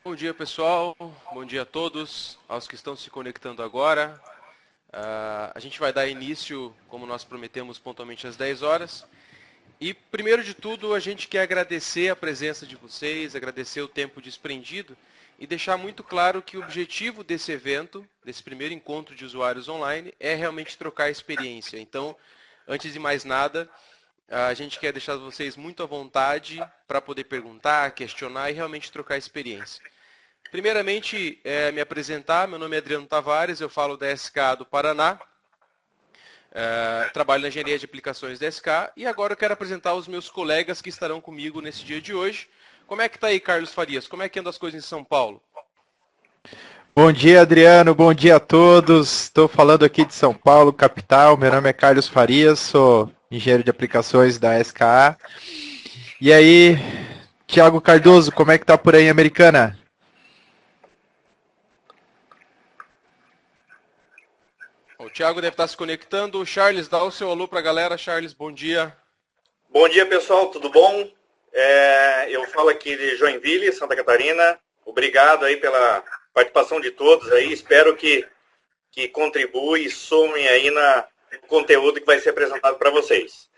Bom dia, pessoal. Bom dia a todos, aos que estão se conectando agora. A gente vai dar início, como nós prometemos, pontualmente às 10 horas. E, primeiro de tudo, a gente quer agradecer a presença de vocês, agradecer o tempo desprendido e deixar muito claro que o objetivo desse evento, desse primeiro encontro de usuários online, é realmente trocar experiência. Então, antes de mais nada, a gente quer deixar vocês muito à vontade para poder perguntar, questionar e realmente trocar experiência. Primeiramente, me apresentar, meu nome é Adriano Tavares, eu falo da SK do Paraná, trabalho na engenharia de aplicações da SK e agora eu quero apresentar os meus colegas que estarão comigo nesse dia de hoje. Como é que está aí, Carlos Farias? Como é que andam as coisas em São Paulo? Bom dia, Adriano. Bom dia a todos. Estou falando aqui de São Paulo, capital. Meu nome é Carlos Farias, sou engenheiro de aplicações da SKA. E aí, Thiago Cardoso, como é que tá por aí em Americana? O Thiago deve estar se conectando. O Charles, dá o seu alô para a galera. Charles, bom dia. Bom dia, pessoal, tudo bom? Eu falo aqui de Joinville, Santa Catarina. Obrigado aí pela participação de todos aí. Espero que contribui e somem aí no conteúdo que vai ser apresentado para vocês.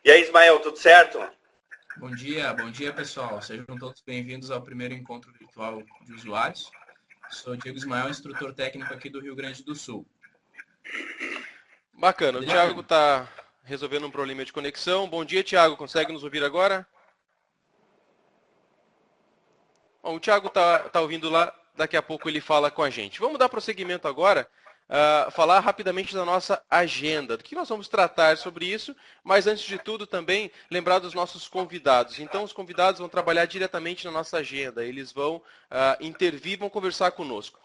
E aí, Ismael, tudo certo? Bom dia pessoal. Sejam todos bem-vindos ao primeiro encontro virtual de usuários. Sou Diego Ismael, instrutor técnico aqui do Rio Grande do Sul. Bacana, o Thiago está resolvendo um problema de conexão. Bom dia, Thiago, consegue nos ouvir agora? Bom, o Thiago está ouvindo lá, daqui a pouco ele fala com a gente. Vamos dar prosseguimento agora, falar rapidamente da nossa agenda, do que nós vamos tratar sobre isso, mas antes de tudo também lembrar dos nossos convidados. Então os convidados vão trabalhar diretamente na nossa agenda, eles vão intervir, vão conversar conosco.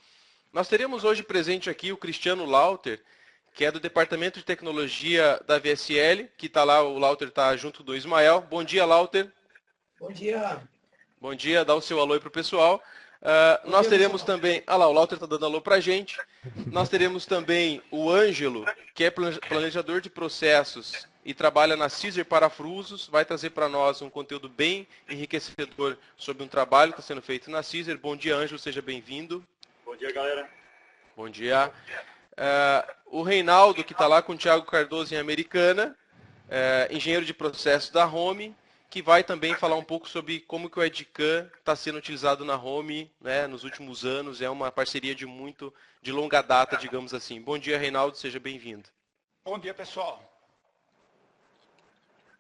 Nós teremos hoje presente aqui o Cristiano Lauter, que é do Departamento de Tecnologia da VSL, que está lá, o Lauter está junto do Ismael. Bom dia, Lauter. Bom dia. Bom dia, dá o seu alô aí para o pessoal. Nós teremos também... Ah lá, o Lauter está dando alô para a gente. Nós teremos também o Ângelo, que é planejador de processos e trabalha na Caesar Parafusos. Vai trazer para nós um conteúdo bem enriquecedor sobre um trabalho que está sendo feito na Caesar. Bom dia, Ângelo, seja bem-vindo. Bom dia, galera. Bom dia. O Reinaldo, que está lá com o Thiago Cardoso em Americana, engenheiro de processos da Home, que vai também falar um pouco sobre como que o Edcam está sendo utilizado na Home, né, nos últimos anos. É uma parceria de longa data, digamos assim. Bom dia, Reinaldo, seja bem-vindo. Bom dia, pessoal.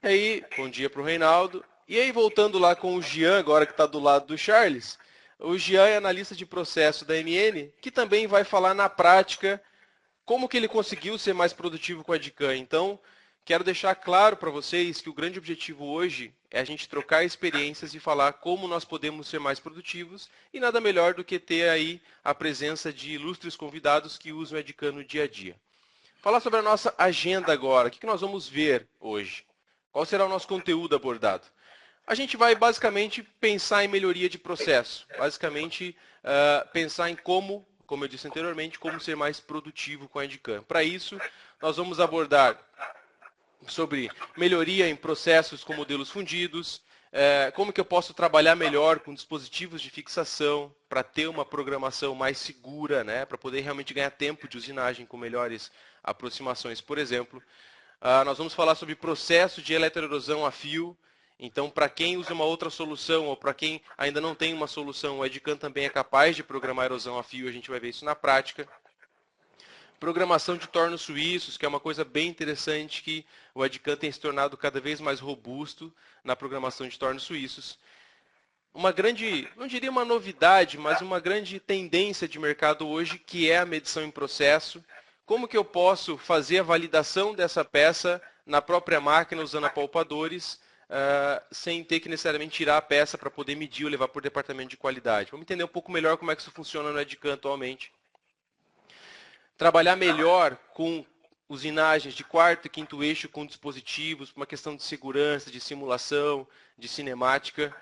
E aí, bom dia para o Reinaldo. E aí, voltando lá com o Jean, agora que está do lado do Charles, o Jean é analista de processo da MN, que também vai falar na prática como que ele conseguiu ser mais produtivo com a Edcam. Então, quero deixar claro para vocês que o grande objetivo hoje é a gente trocar experiências e falar como nós podemos ser mais produtivos e nada melhor do que ter aí a presença de ilustres convidados que usam a Edcam no dia a dia. Falar sobre a nossa agenda agora, o que nós vamos ver hoje? Qual será o nosso conteúdo abordado? A gente vai basicamente pensar em melhoria de processo, basicamente pensar em como eu disse anteriormente, como ser mais produtivo com a Edcam. Para isso, nós vamos abordar sobre melhoria em processos com modelos fundidos, como que eu posso trabalhar melhor com dispositivos de fixação para ter uma programação mais segura, né, para poder realmente ganhar tempo de usinagem com melhores aproximações, por exemplo. Nós vamos falar sobre processos de eletroerosão a fio. Então, para quem usa uma outra solução ou para quem ainda não tem uma solução, o Edcam também é capaz de programar erosão a fio, a gente vai ver isso na prática. Programação de tornos suíços, que é uma coisa bem interessante, que o Edcam tem se tornado cada vez mais robusto na programação de tornos suíços. Uma grande, não diria uma novidade, mas uma grande tendência de mercado hoje, que é a medição em processo. Como que eu posso fazer a validação dessa peça na própria máquina usando apalpadores, sem ter que necessariamente tirar a peça para poder medir ou levar para o departamento de qualidade. Vamos entender um pouco melhor como é que isso funciona no Edcam atualmente. Trabalhar melhor com usinagens de quarto e quinto eixo com dispositivos, uma questão de segurança, de simulação, de cinemática.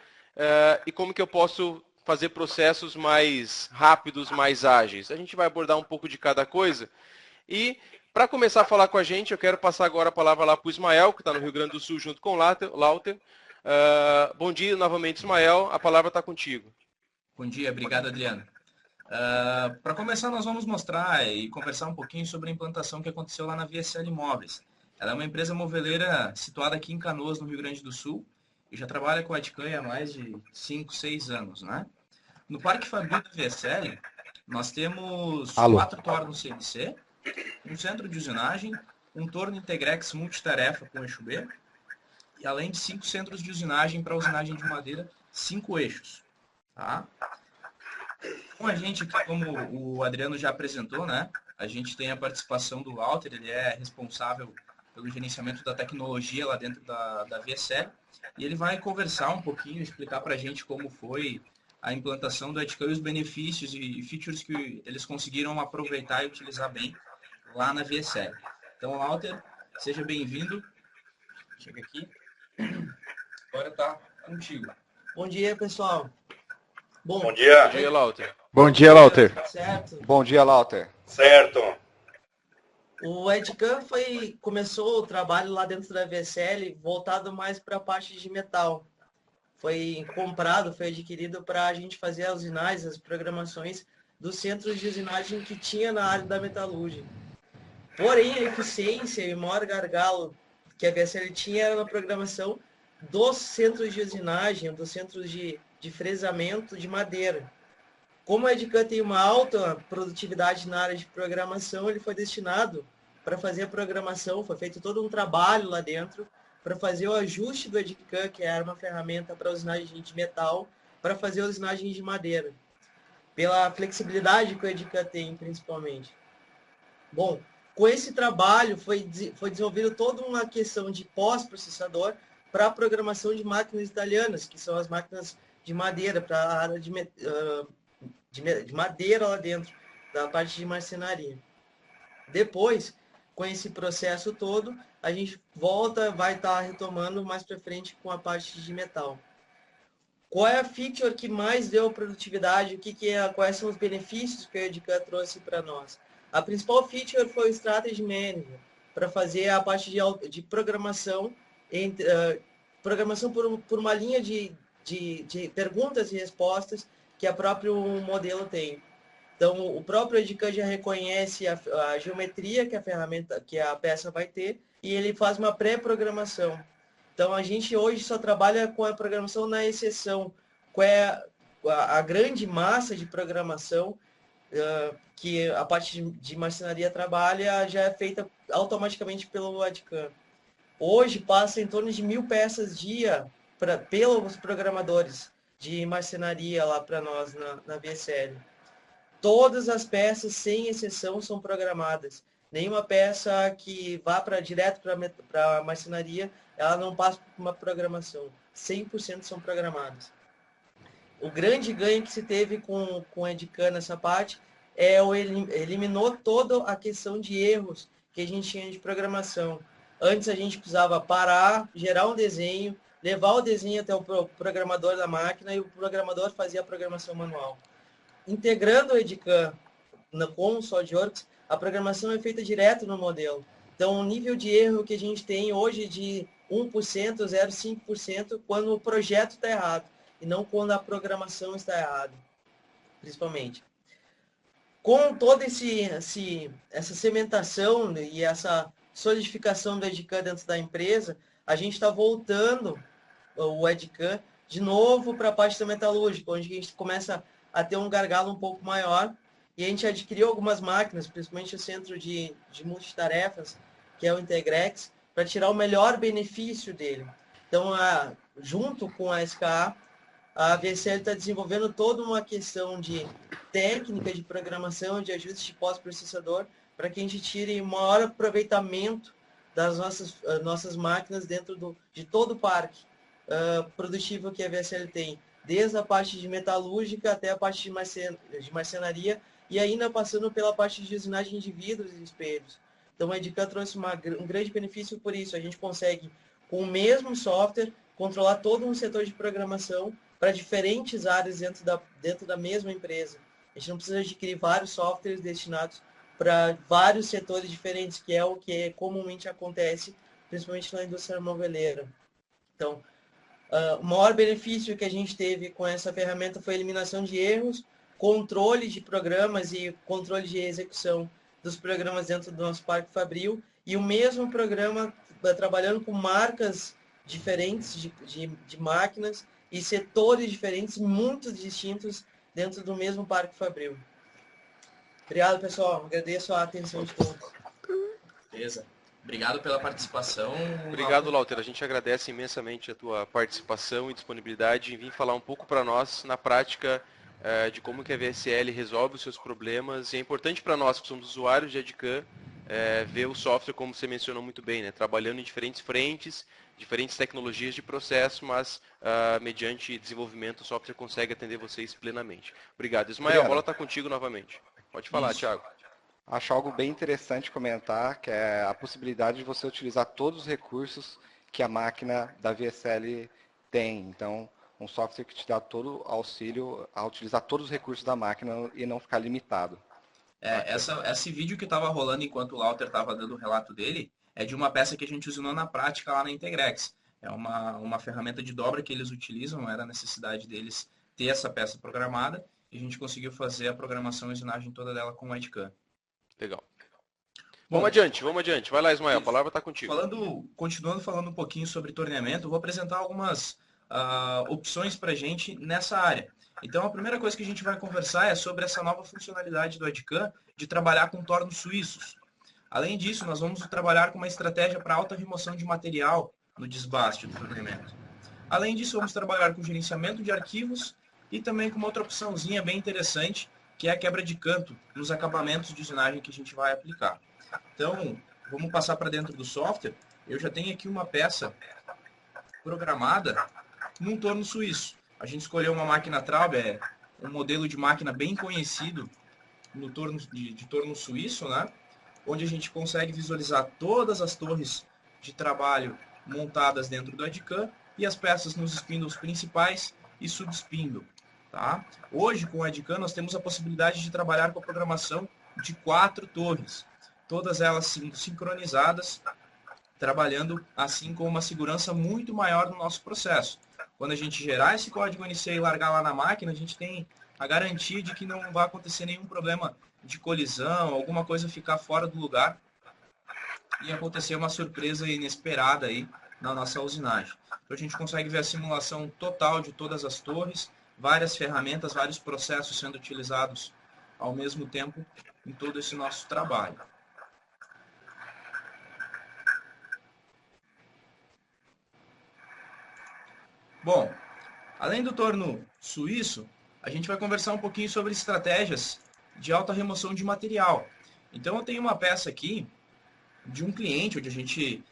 E como que eu posso fazer processos mais rápidos, mais ágeis. A gente vai abordar um pouco de cada coisa. E para começar a falar com a gente, eu quero passar agora a palavra lá para o Ismael, que está no Rio Grande do Sul junto com o Lauter. Bom dia novamente, Ismael. A palavra está contigo. Bom dia, obrigado, Adriano. Para começar, nós vamos mostrar e conversar um pouquinho sobre a implantação que aconteceu lá na VSL Imóveis. Ela é uma empresa moveleira situada aqui em Canoas, no Rio Grande do Sul, e já trabalha com a Adcan há mais de 5, 6 anos, né? No Parque Fabril da VSL, nós temos 4 tornos CNC, um centro de usinagem, um torno Integrex multitarefa com eixo B, e além de 5 centros de usinagem para usinagem de madeira, 5 eixos. Tá? Com a gente aqui, como o Adriano já apresentou, né? A gente tem a participação do Walter, ele é responsável pelo gerenciamento da tecnologia lá dentro da VSL, e ele vai conversar um pouquinho, explicar para a gente como foi a implantação do Adcan e os benefícios e features que eles conseguiram aproveitar e utilizar bem lá na VSL. Então, Walter, seja bem-vindo. Chega aqui. Agora está contigo. Bom dia, pessoal. Bom dia. Bom dia, Lauter. Bom dia, Lauter. Certo. Bom dia, Lauter. Certo. O Adcan começou o trabalho lá dentro da VSL voltado mais para a parte de metal. Foi comprado, foi adquirido para a gente fazer as usinagens, as programações dos centros de usinagem que tinha na área da metalúrgica. Porém, a eficiência e o maior gargalo que a VSL tinha era na programação dos centros de usinagem, dos centros de fresamento de madeira. Como a Adcan tem uma alta produtividade na área de programação, ele foi destinado para fazer a programação, foi feito todo um trabalho lá dentro para fazer o ajuste do Adcan, que era uma ferramenta para usinagem de metal, para fazer a usinagem de madeira, pela flexibilidade que o Adcan tem, principalmente. Bom, com esse trabalho foi desenvolvido toda uma questão de pós-processador para a programação de máquinas italianas, que são as máquinas de madeira, para a área de madeira lá dentro, da parte de marcenaria. Depois, com esse processo todo, a gente vai estar retomando mais para frente com a parte de metal. Qual é a feature que mais deu produtividade? Quais são os benefícios que a Adcan trouxe para nós? A principal feature foi o Strategy Manager, para fazer a parte de programação, programação por uma linha de perguntas e respostas que a próprio modelo tem. Então, o próprio Adcan já reconhece a geometria que a ferramenta, que a peça vai ter, e ele faz uma pré-programação. Então, a gente hoje só trabalha com a programação na exceção. Qual é a grande massa de programação que a parte de marcenaria trabalha já é feita automaticamente pelo Adcan. Hoje, passa em torno de 1.000 peças dia pelos programadores de marcenaria lá para nós na VSL. Todas as peças, sem exceção, são programadas. Nenhuma peça que vá direto para a marcenaria, ela não passa por uma programação. 100% são programadas. O grande ganho que se teve com o Adcan nessa parte eliminou toda a questão de erros que a gente tinha de programação. Antes a gente precisava parar, gerar um desenho, levar o desenho até o programador da máquina e o programador fazia a programação manual. Integrando o Adcan com o SolidWorks, a programação é feita direto no modelo. Então, o nível de erro que a gente tem hoje de 1%, 0,5%, quando o projeto está errado, e não quando a programação está errada, principalmente. Com toda essa cimentação e essa solidificação do Adcan dentro da empresa, a gente está voltando o Adcan de novo para a parte da metalúrgica, onde a gente começa a ter um gargalo um pouco maior, e a gente adquiriu algumas máquinas, principalmente o centro de multitarefas, que é o Integrex, para tirar o melhor benefício dele. Então, junto com a SKA, a VSL está desenvolvendo toda uma questão de técnica de programação, de ajuste de pós-processador, para que a gente tire o maior aproveitamento das nossas máquinas dentro de todo o parque produtivo que a VSL tem, desde a parte de metalúrgica até a parte de marcenaria, e ainda passando pela parte de usinagem de vidros e espelhos. Então, a Adcan trouxe um grande benefício por isso. A gente consegue, com o mesmo software, controlar todo um setor de programação para diferentes áreas dentro da mesma empresa. A gente não precisa adquirir vários softwares destinados para vários setores diferentes, que é o que comumente acontece, principalmente na indústria moveleira. Então, O maior benefício que a gente teve com essa ferramenta foi a eliminação de erros, controle de programas e controle de execução dos programas dentro do nosso Parque Fabril, e o mesmo programa trabalhando com marcas diferentes de máquinas e setores diferentes, muito distintos, dentro do mesmo Parque Fabril. Obrigado, pessoal. Agradeço a atenção de todos. Beleza. Obrigado pela participação. Obrigado, Lauter. A gente agradece imensamente a tua participação e disponibilidade em vir falar um pouco para nós, na prática, de como que a VSL resolve os seus problemas. E é importante para nós, que somos usuários de Adcam, ver o software, como você mencionou muito bem, né? Trabalhando em diferentes frentes, diferentes tecnologias de processo, mas mediante desenvolvimento o software consegue atender vocês plenamente. Obrigado. Ismael, a bola está contigo novamente. Pode falar, Thiago. Acho algo bem interessante comentar, que é a possibilidade de você utilizar todos os recursos que a máquina da VSL tem. Então, um software que te dá todo auxílio a utilizar todos os recursos da máquina e não ficar limitado. Esse vídeo que estava rolando enquanto o Lauter estava dando o relato dele é de uma peça que a gente usou na prática lá na Integrex. É uma ferramenta de dobra que eles utilizam, era a necessidade deles ter essa peça programada e a gente conseguiu fazer a programação e usinagem toda dela com o Adcam. Legal. Vamos adiante. Vai lá, Ismael, a palavra está contigo. Continuando falando um pouquinho sobre torneamento, vou apresentar algumas opções para a gente nessa área. Então, a primeira coisa que a gente vai conversar é sobre essa nova funcionalidade do Adcam de trabalhar com tornos suíços. Além disso, nós vamos trabalhar com uma estratégia para alta remoção de material no desbaste do torneamento. Além disso, vamos trabalhar com gerenciamento de arquivos e também com uma outra opçãozinha bem interessante, que é a quebra de canto nos acabamentos de usinagem que a gente vai aplicar. Então, vamos passar para dentro do software. Eu já tenho aqui uma peça programada num torno suíço. A gente escolheu uma máquina Traube, um modelo de máquina bem conhecido no torno de torno suíço, né? Onde a gente consegue visualizar todas as torres de trabalho montadas dentro do Adcam e as peças nos spindles principais e subspindle. Tá? Hoje, com o Adcam, nós temos a possibilidade de trabalhar com a programação de 4 torres, todas elas sincronizadas, trabalhando assim com uma segurança muito maior no nosso processo. Quando a gente gerar esse código NC e largar lá na máquina, a gente tem a garantia de que não vai acontecer nenhum problema de colisão, alguma coisa ficar fora do lugar e acontecer uma surpresa inesperada aí na nossa usinagem. Então a gente consegue ver a simulação total de todas as torres, várias ferramentas, vários processos sendo utilizados ao mesmo tempo em todo esse nosso trabalho. Bom, além do torno suíço, a gente vai conversar um pouquinho sobre estratégias de alta remoção de material. Então eu tenho uma peça aqui de um cliente, onde a gente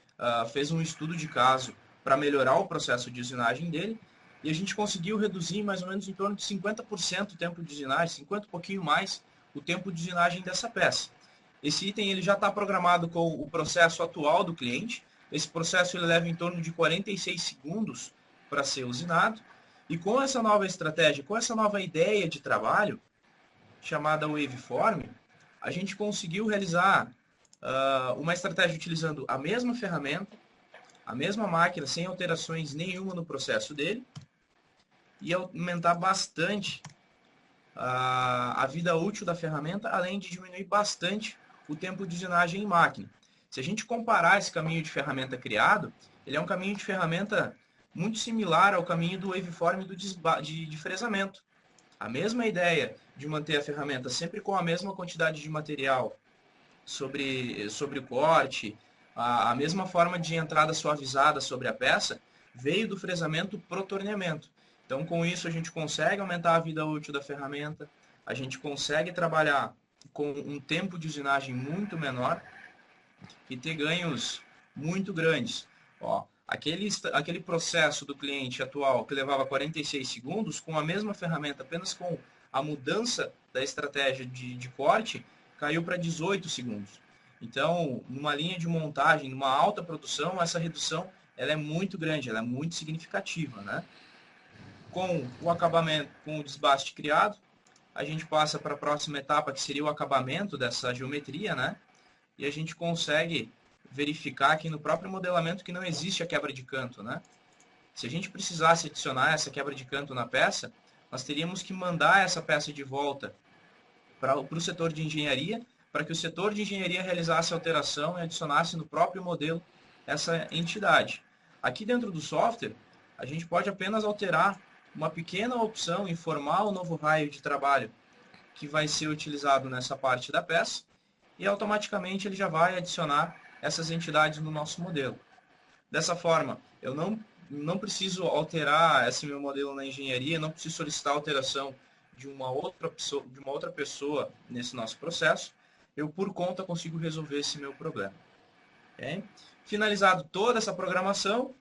fez um estudo de caso para melhorar o processo de usinagem dele, e a gente conseguiu reduzir mais ou menos em torno de 50% o tempo de usinagem, 50 um pouquinho mais o tempo de usinagem dessa peça. Esse item ele já está programado com o processo atual do cliente. Esse processo ele leva em torno de 46 segundos para ser usinado. E com essa nova estratégia, com essa nova ideia de trabalho, chamada Waveform, a gente conseguiu realizar uma estratégia utilizando a mesma ferramenta, a mesma máquina, sem alterações nenhuma no processo dele, e aumentar bastante a vida útil da ferramenta, além de diminuir bastante o tempo de usinagem em máquina. Se a gente comparar esse caminho de ferramenta criado, ele é um caminho de ferramenta muito similar ao caminho do Waveform de fresamento. A mesma ideia de manter a ferramenta sempre com a mesma quantidade de material sobre o corte, a mesma forma de entrada suavizada sobre a peça, veio do fresamento pro torneamento. Então, com isso, a gente consegue aumentar a vida útil da ferramenta, a gente consegue trabalhar com um tempo de usinagem muito menor e ter ganhos muito grandes. Ó, aquele processo do cliente atual que levava 46 segundos, com a mesma ferramenta, apenas com a mudança da estratégia de corte, caiu para 18 segundos. Então, numa linha de montagem, numa alta produção, essa redução ela é muito grande, ela é muito significativa, né? Com o acabamento, com o desbaste criado, a gente passa para a próxima etapa, que seria o acabamento dessa geometria, né? E a gente consegue verificar aqui no próprio modelamento que não existe a quebra de canto, né? Se a gente precisasse adicionar essa quebra de canto na peça, nós teríamos que mandar essa peça de volta para o setor de engenharia, para que o setor de engenharia realizasse a alteração e adicionasse no próprio modelo essa entidade. Aqui dentro do software, a gente pode apenas alterar uma pequena opção, informar o novo raio de trabalho que vai ser utilizado nessa parte da peça, e automaticamente ele já vai adicionar essas entidades no nosso modelo. Dessa forma, eu não preciso alterar esse meu modelo na engenharia, não preciso solicitar alteração de uma outra pessoa nesse nosso processo. Eu, por conta, consigo resolver esse meu problema. Okay? Finalizado toda essa programação,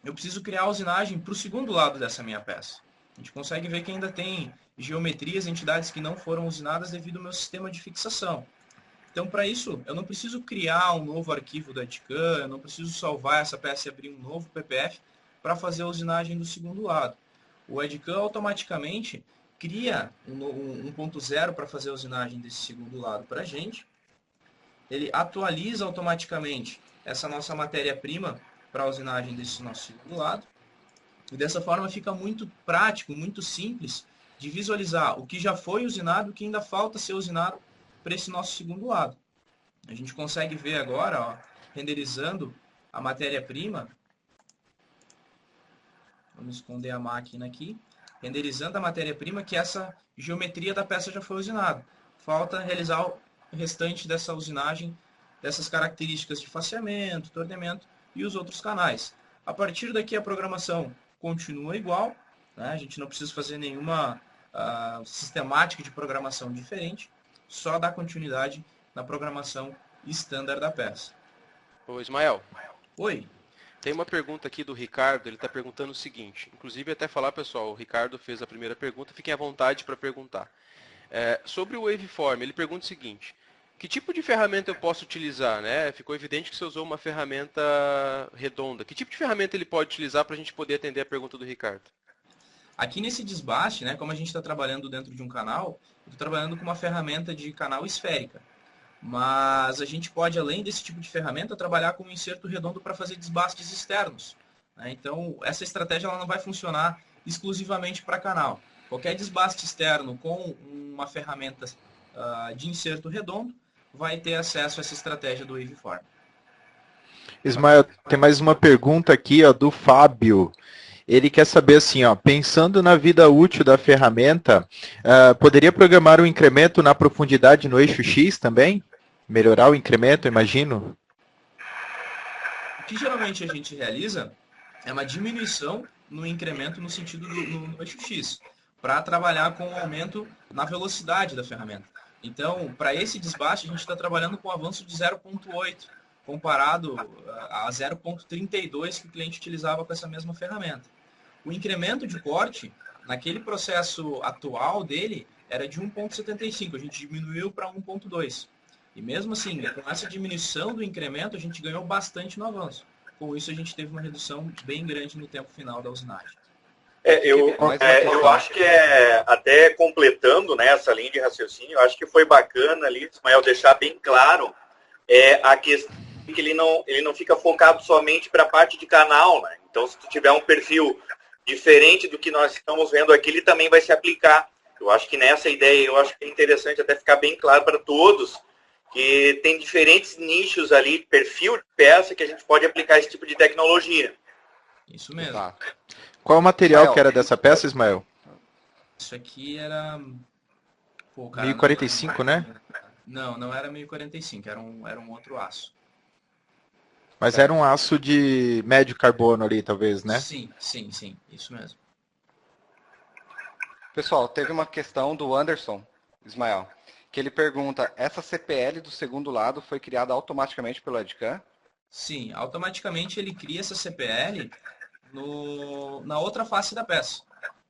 eu preciso criar a usinagem para o segundo lado dessa minha peça. A gente consegue ver que ainda tem geometrias, entidades que não foram usinadas devido ao meu sistema de fixação. Então, para isso, eu não preciso criar um novo arquivo do EdCAM, eu não preciso salvar essa peça e abrir um novo PPF para fazer a usinagem do segundo lado. O EdCAM automaticamente cria um 1.0 para fazer a usinagem desse segundo lado para a gente. Ele atualiza automaticamente essa nossa matéria-prima para a usinagem desse nosso segundo lado. E dessa forma fica muito prático, muito simples de visualizar o que já foi usinado e o que ainda falta ser usinado para esse nosso segundo lado. A gente consegue ver agora, ó, renderizando a matéria-prima. Vamos esconder a máquina aqui. Renderizando a matéria-prima, que essa geometria da peça já foi usinada. Falta realizar o restante dessa usinagem, dessas características de faceamento, torneamento e os outros canais. A partir daqui a programação continua igual, né? A gente não precisa fazer nenhuma sistemática de programação diferente, só dar continuidade na programação estándar da peça. Ô Ismael. Oi. Tem uma pergunta aqui do Ricardo, ele está perguntando o seguinte, inclusive até falar, pessoal, o Ricardo fez a primeira pergunta, fiquem à vontade para perguntar. Sobre o Waveform, ele pergunta o seguinte, que tipo de ferramenta eu posso utilizar, né? Ficou evidente que você usou uma ferramenta redonda. Que tipo de ferramenta ele pode utilizar para a gente poder atender a pergunta do Ricardo? Aqui nesse desbaste, né, como a gente está trabalhando dentro de um canal, eu estou trabalhando com uma ferramenta de canal esférica. Mas a gente pode, além desse tipo de ferramenta, trabalhar com um inserto redondo para fazer desbastes externos, né? Então, essa estratégia ela não vai funcionar exclusivamente para canal. Qualquer desbaste externo com uma ferramenta de inserto redondo vai ter acesso a essa estratégia do Waveform. Ismael, tem mais uma pergunta aqui, ó, do Fábio. Ele quer saber assim, ó, pensando na vida útil da ferramenta, poderia programar um incremento na profundidade no eixo X também? Melhorar o incremento, imagino? O que geralmente a gente realiza é uma diminuição no incremento no sentido no eixo X, para trabalhar com o aumento na velocidade da ferramenta. Então, para esse desbaste, a gente está trabalhando com um avanço de 0.8, comparado a 0.32 que o cliente utilizava com essa mesma ferramenta. O incremento de corte, naquele processo atual dele, era de 1.75, a gente diminuiu para 1.2. E mesmo assim, com essa diminuição do incremento, a gente ganhou bastante no avanço. Com isso, a gente teve uma redução bem grande no tempo final da usinagem. Eu acho que até completando, né, essa linha de raciocínio, eu acho que foi bacana ali, Ismael, deixar bem claro a questão que ele não fica focado somente para a parte de canal, né? Então, se tu tiver um perfil diferente do que nós estamos vendo aqui, ele também vai se aplicar. Eu acho que nessa ideia, eu acho que é interessante até ficar bem claro para todos que tem diferentes nichos ali, perfil de peça, que a gente pode aplicar esse tipo de tecnologia. Isso mesmo. Tá. Qual o material que era dessa peça, Ismael? Isso aqui era... Pô, cara, 1045, né? Não era 1045, era um outro aço. Mas era um aço de médio carbono ali, talvez, né? Sim, isso mesmo. Pessoal, teve uma questão do Anderson, Ismael, que ele pergunta, essa CPL do segundo lado foi criada automaticamente pelo EdCAM? Sim, automaticamente ele cria essa CPL na outra face da peça.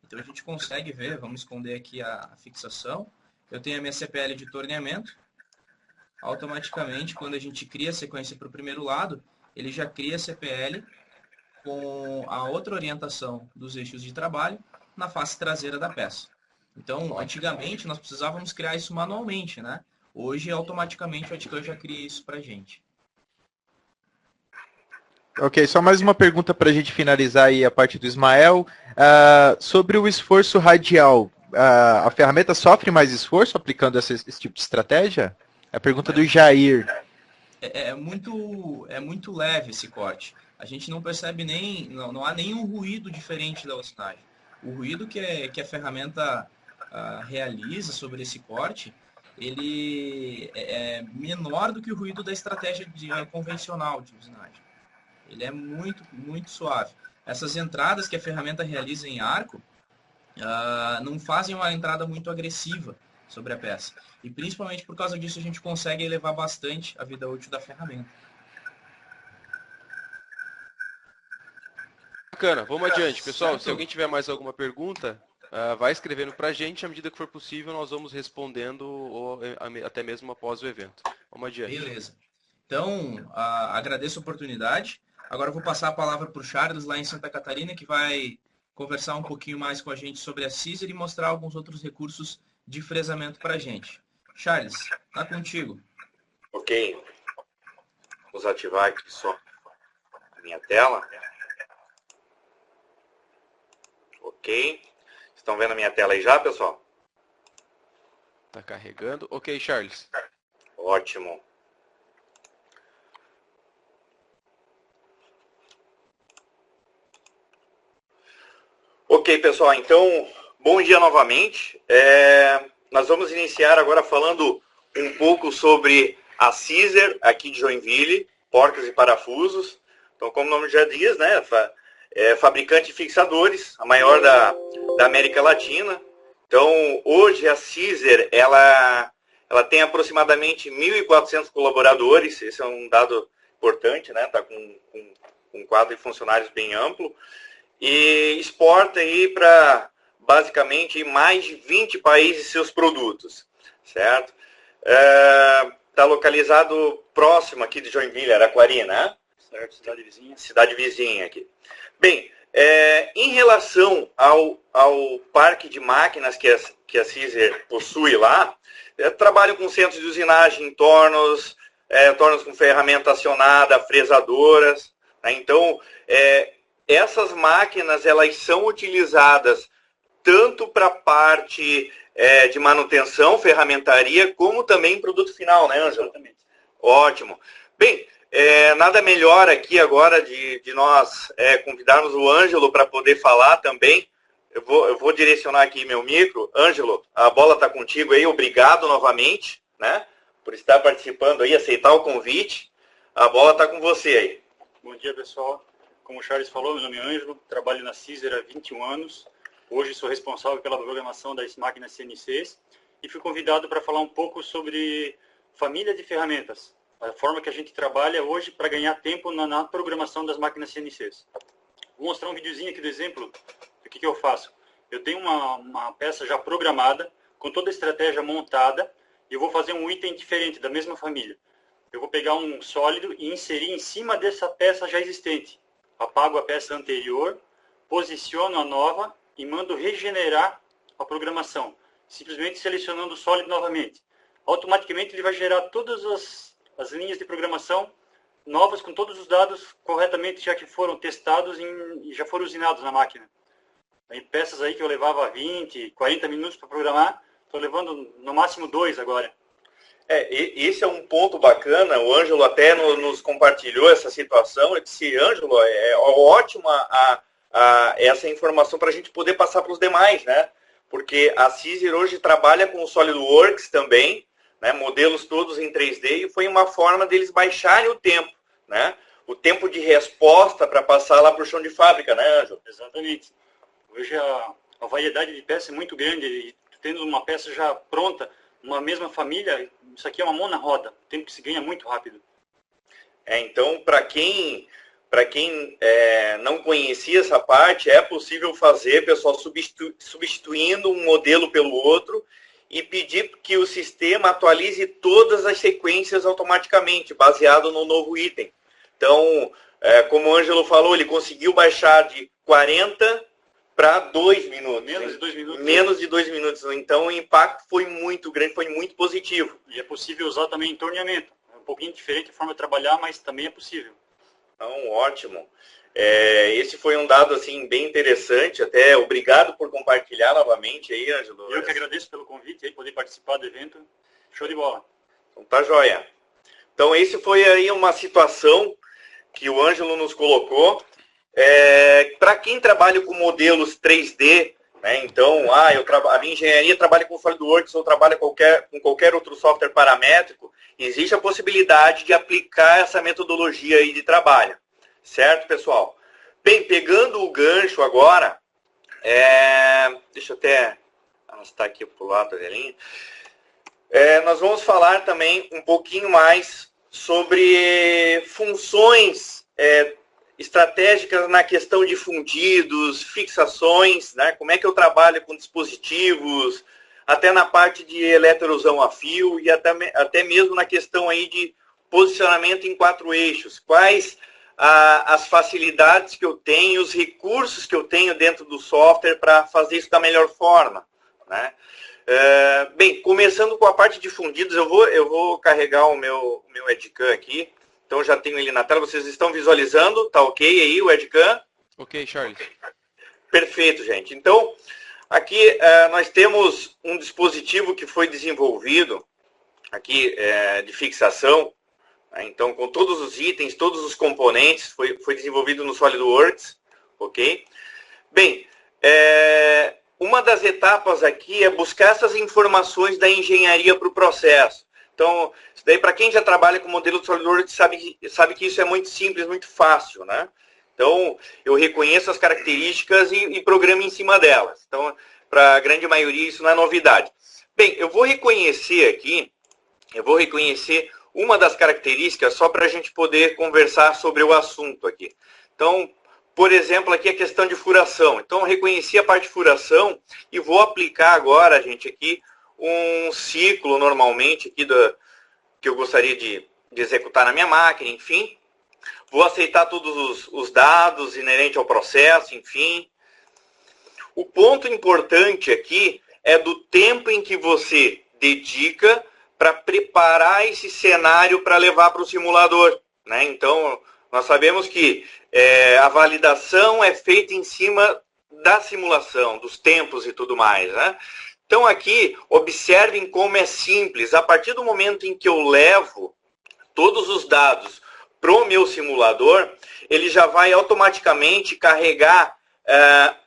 Então a gente consegue ver, vamos esconder aqui a fixação. Eu tenho a minha CPL de torneamento. Automaticamente, quando a gente cria a sequência para o primeiro lado, ele já cria a CPL com a outra orientação dos eixos de trabalho na face traseira da peça. Então, antigamente, nós precisávamos criar isso manualmente, né? Hoje, automaticamente, o EdCAM já cria isso para a gente. Ok, só mais uma pergunta para a gente finalizar aí a parte do Ismael. Sobre o esforço radial, a ferramenta sofre mais esforço aplicando esse tipo de estratégia? É a pergunta do Jair. É muito leve esse corte. A gente não percebe não há nenhum ruído diferente da usinagem. O ruído que a ferramenta realiza sobre esse corte, ele é menor do que o ruído da estratégia convencional de usinagem. Ele é muito suave. Essas entradas que a ferramenta realiza em arco não fazem uma entrada muito agressiva sobre a peça. E principalmente por causa disso a gente consegue elevar bastante a vida útil da ferramenta. Bacana, vamos adiante. Pessoal, Certo. se alguém tiver mais alguma pergunta, vai escrevendo para a gente. À medida que for possível, nós vamos respondendo ou até mesmo após o evento. Vamos adiante. Beleza. Então, agradeço a oportunidade. Agora eu vou passar a palavra para o Charles, lá em Santa Catarina, que vai conversar um pouquinho mais com a gente sobre a Caesar e mostrar alguns outros recursos de fresamento para a gente. Charles, tá contigo. Ok. Vamos ativar aqui só a minha tela. Ok. Estão vendo a minha tela aí já, pessoal? Tá carregando. Ok, Charles. Ótimo. Ok, pessoal. Então, bom dia novamente. Nós vamos iniciar agora falando um pouco sobre a Caesar, aqui de Joinville, porcas e parafusos. Então, como o nome já diz, né? Fabricante de fixadores, a maior da América Latina. Então, hoje a Caesar, ela tem aproximadamente 1.400 colaboradores, esse é um dado importante, né? Está com um quadro de funcionários bem amplo, e exporta aí para, basicamente, mais de 20 países seus produtos, certo? Está localizado próximo aqui de Joinville, Araquari, né? Certo, cidade vizinha. Cidade vizinha aqui. Bem, em relação ao parque de máquinas que a Caesar possui lá, trabalho com centros de usinagem, tornos com ferramenta acionada, fresadoras. Né? Então, essas máquinas elas são utilizadas tanto para a parte de manutenção, ferramentaria, como também produto final, né, Ângelo? Exatamente. Ótimo. Bem, nada melhor aqui agora de nós convidarmos o Ângelo para poder falar também. Eu vou direcionar aqui meu micro. Ângelo, a bola está contigo aí. Obrigado novamente, né, por estar participando aí, aceitar o convite. A bola está com você aí. Bom dia, pessoal. Como o Charles falou, meu nome é Ângelo, trabalho na Caesar há 21 anos. Hoje sou responsável pela programação das máquinas CNCs e fui convidado para falar um pouco sobre família de ferramentas, a forma que a gente trabalha hoje para ganhar tempo na programação das máquinas CNCs. Vou mostrar um videozinho aqui do exemplo do que eu faço. Eu tenho uma peça já programada, com toda a estratégia montada, e eu vou fazer um item diferente, da mesma família. Eu vou pegar um sólido e inserir em cima dessa peça já existente. Apago a peça anterior, posiciono a nova e mando regenerar a programação, simplesmente selecionando o sólido novamente. Automaticamente ele vai gerar todas as linhas de programação novas com todos os dados corretamente já que foram testados e já foram usinados na máquina. Aí, peças aí que eu levava 20, 40 minutos para programar, estou levando no máximo 2 agora. Esse é um ponto bacana, o Ângelo até nos compartilhou essa situação. Eu disse, Ângelo, é ótima essa informação para a gente poder passar para os demais, né? Porque a Caesar hoje trabalha com o SolidWorks também, né? Modelos todos em 3D, e foi uma forma deles baixarem o tempo, né? O tempo de resposta para passar lá para o chão de fábrica, né, Ângelo? Exatamente. Hoje a variedade de peças é muito grande, e tendo uma peça já pronta, uma mesma família, isso aqui é uma mão na roda, o tempo que se ganha muito rápido. Então, para quem não conhecia essa parte, é possível fazer, pessoal, substituindo um modelo pelo outro e pedir que o sistema atualize todas as sequências automaticamente, baseado no novo item. Então, como o Ângelo falou, ele conseguiu baixar de 40 para 2 minutos. Menos de 2 minutos. Menos de 2 minutos. Então, o impacto foi muito grande, foi muito positivo. E é possível usar também em torneamento. É um pouquinho diferente a forma de trabalhar, mas também é possível. Então, ótimo. Esse foi um dado assim bem interessante, até obrigado por compartilhar novamente aí, Ângelo. Eu que agradeço pelo convite aí, poder participar do evento. Show de bola. Então tá joia. Então esse foi aí uma situação que o Ângelo nos colocou. Para quem trabalha com modelos 3D, né, então a minha engenharia trabalha com SolidWorks ou trabalha com qualquer outro software paramétrico, existe a possibilidade de aplicar essa metodologia aí de trabalho. Certo, pessoal? Bem, pegando o gancho agora, deixa eu até arrastar aqui para o lado da linha. Nós vamos falar também um pouquinho mais sobre funções estratégicas na questão de fundidos, fixações, né? Como é que eu trabalho com dispositivos, até na parte de eletroerosão a fio e até mesmo na questão aí de posicionamento em 4 eixos. Quais as facilidades que eu tenho, os recursos que eu tenho dentro do software para fazer isso da melhor forma, né? Bem, começando com a parte de fundidos, eu vou carregar o meu Edcam aqui. Então já tenho ele na tela, vocês estão visualizando, tá ok aí o Edcam? Ok, Charles. Perfeito, gente. Então, aqui nós temos um dispositivo que foi desenvolvido aqui de fixação. Então, com todos os itens, todos os componentes, foi desenvolvido no SolidWorks, ok? Bem, uma das etapas aqui é buscar essas informações da engenharia para o processo. Então, isso daí para quem já trabalha com modelo de SolidWorks sabe que isso é muito simples, muito fácil, né? Então, eu reconheço as características e programo em cima delas. Então, para a grande maioria, isso não é novidade. Bem, eu vou reconhecer uma das características só para a gente poder conversar sobre o assunto aqui. Então, por exemplo, aqui a questão de furação. Então, eu reconheci a parte de furação e vou aplicar agora, gente, aqui um ciclo, normalmente, aqui que eu gostaria de executar na minha máquina, enfim. Vou aceitar todos os dados inerentes ao processo, enfim. O ponto importante aqui é do tempo em que você dedica para preparar esse cenário para levar para o simulador, né? Então, nós sabemos que a validação é feita em cima da simulação, dos tempos e tudo mais, né? Então, aqui, observem como é simples. A partir do momento em que eu levo todos os dados para o meu simulador, ele já vai automaticamente carregar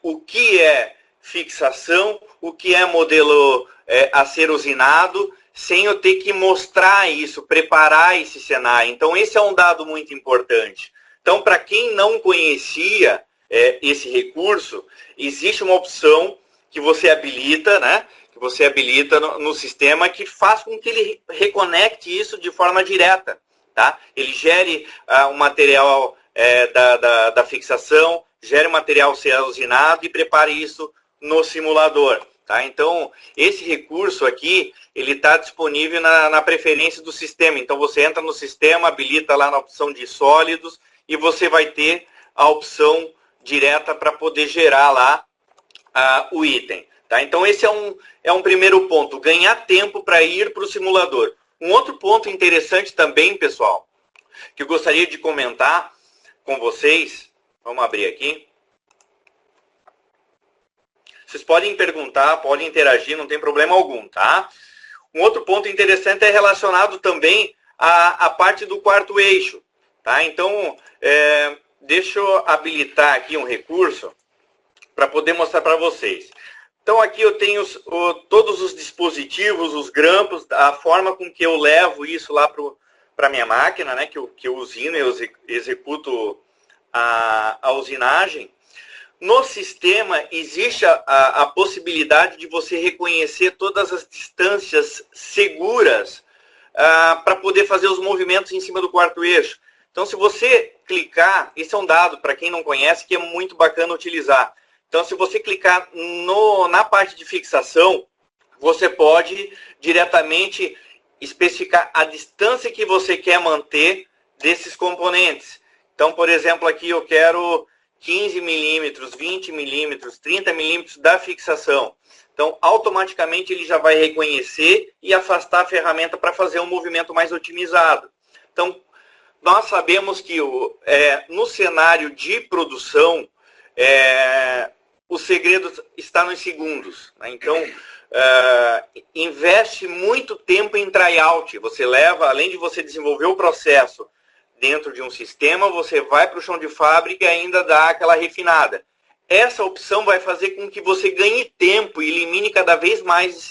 o que é fixação, o que é modelo a ser usinado, sem eu ter que mostrar isso, preparar esse cenário. Então, esse é um dado muito importante. Então, para quem não conhecia esse recurso, existe uma opção que você habilita, né? Que você habilita no sistema que faz com que ele reconecte isso de forma direta, tá? Ele gere o material da fixação, gere o material ser usinado e prepare isso no simulador. Tá? Então, esse recurso aqui, ele está disponível na preferência do sistema. Então, você entra no sistema, habilita lá na opção de sólidos e você vai ter a opção direta para poder gerar lá o item. Tá? Então, esse é um primeiro ponto, ganhar tempo para ir para o simulador. Um outro ponto interessante também, pessoal, que eu gostaria de comentar com vocês, vamos abrir aqui. Vocês podem perguntar, podem interagir, não tem problema algum, tá? Um outro ponto interessante é relacionado também à parte do 4º eixo, tá? Então, deixa eu habilitar aqui um recurso para poder mostrar para vocês. Então, aqui eu tenho todos os dispositivos, os grampos, a forma com que eu levo isso lá para a minha máquina, né? Que eu usino, eu executo a usinagem. No sistema, existe a possibilidade de você reconhecer todas as distâncias seguras para poder fazer os movimentos em cima do 4º eixo. Então, se você clicar, esse é um dado, para quem não conhece, que é muito bacana utilizar. Então, se você clicar na parte de fixação, você pode diretamente especificar a distância que você quer manter desses componentes. Então, por exemplo, aqui eu quero 15 milímetros, 20 milímetros, 30 milímetros da fixação. Então, automaticamente ele já vai reconhecer e afastar a ferramenta para fazer um movimento mais otimizado. Então, nós sabemos que no cenário de produção, o segredo está nos segundos, né? Então, investe muito tempo em tryout. Você leva, além de você desenvolver o processo dentro de um sistema, você vai para o chão de fábrica e ainda dá aquela refinada. Essa opção vai fazer com que você ganhe tempo e elimine cada vez mais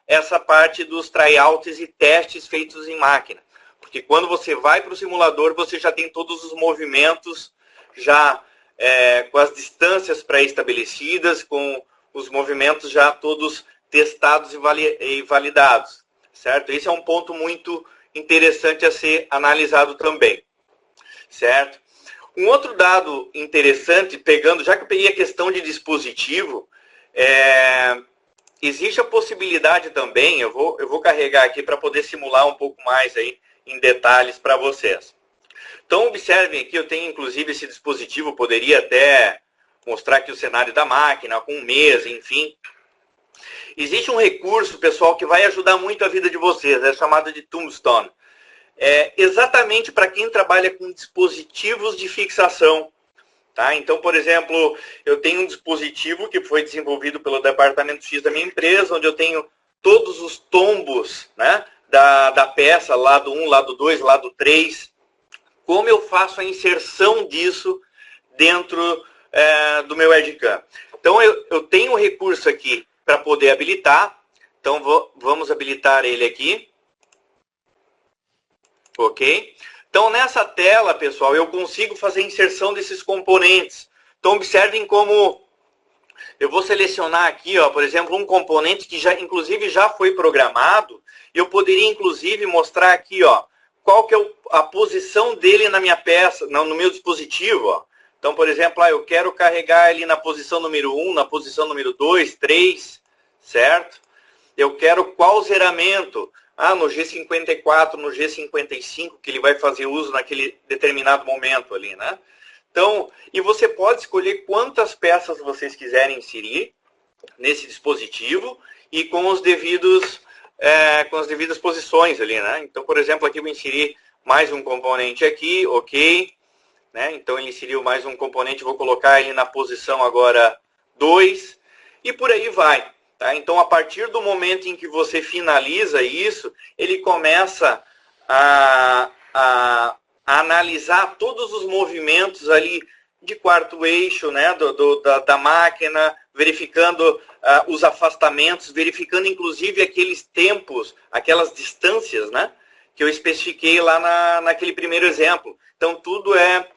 essa parte dos tryouts e testes feitos em máquina. Porque quando você vai para o simulador, você já tem todos os movimentos já com as distâncias pré-estabelecidas, com os movimentos já todos testados e validados, certo? Esse é um ponto muito interessante a ser analisado também, certo? Um outro dado interessante, já que eu peguei a questão de dispositivo, existe a possibilidade também, eu vou carregar aqui para poder simular um pouco mais aí em detalhes para vocês. Então, observem aqui, eu tenho inclusive esse dispositivo, poderia até mostrar aqui o cenário da máquina, com mesa, enfim. Existe um recurso, pessoal, que vai ajudar muito a vida de vocês, é chamado de Tombstone. Exatamente para quem trabalha com dispositivos de fixação. Tá? Então, por exemplo, eu tenho um dispositivo que foi desenvolvido pelo departamento X da minha empresa, onde eu tenho todos os tombos, né, da peça, lado 1, lado 2, lado 3. Como eu faço a inserção disso dentro do meu EdCam? Então, eu tenho um recurso aqui para poder habilitar. Então, vamos habilitar ele aqui. Ok? Então, nessa tela, pessoal, eu consigo fazer a inserção desses componentes. Então, observem como eu vou selecionar aqui, ó, por exemplo, um componente que inclusive já foi programado. Eu poderia, inclusive, mostrar aqui, ó, qual que é a posição dele na minha peça, no meu dispositivo. Ó. Então, por exemplo, eu quero carregar ele na posição número 1, na posição número 2, 3, certo? Eu quero qual zeramento? No G54, no G55, que ele vai fazer uso naquele determinado momento ali, né? Então, e você pode escolher quantas peças vocês quiserem inserir nesse dispositivo e com as devidas posições ali, né? Então, por exemplo, aqui eu vou inserir mais um componente aqui, ok, né? Então, ele inseriu mais um componente, vou colocar ele na posição agora 2 e por aí vai. Tá? Então, a partir do momento em que você finaliza isso, ele começa a analisar todos os movimentos ali de quarto eixo, né, da máquina, verificando os afastamentos, verificando inclusive aqueles tempos, aquelas distâncias, né, que eu especifiquei lá naquele primeiro exemplo. Então, tudo é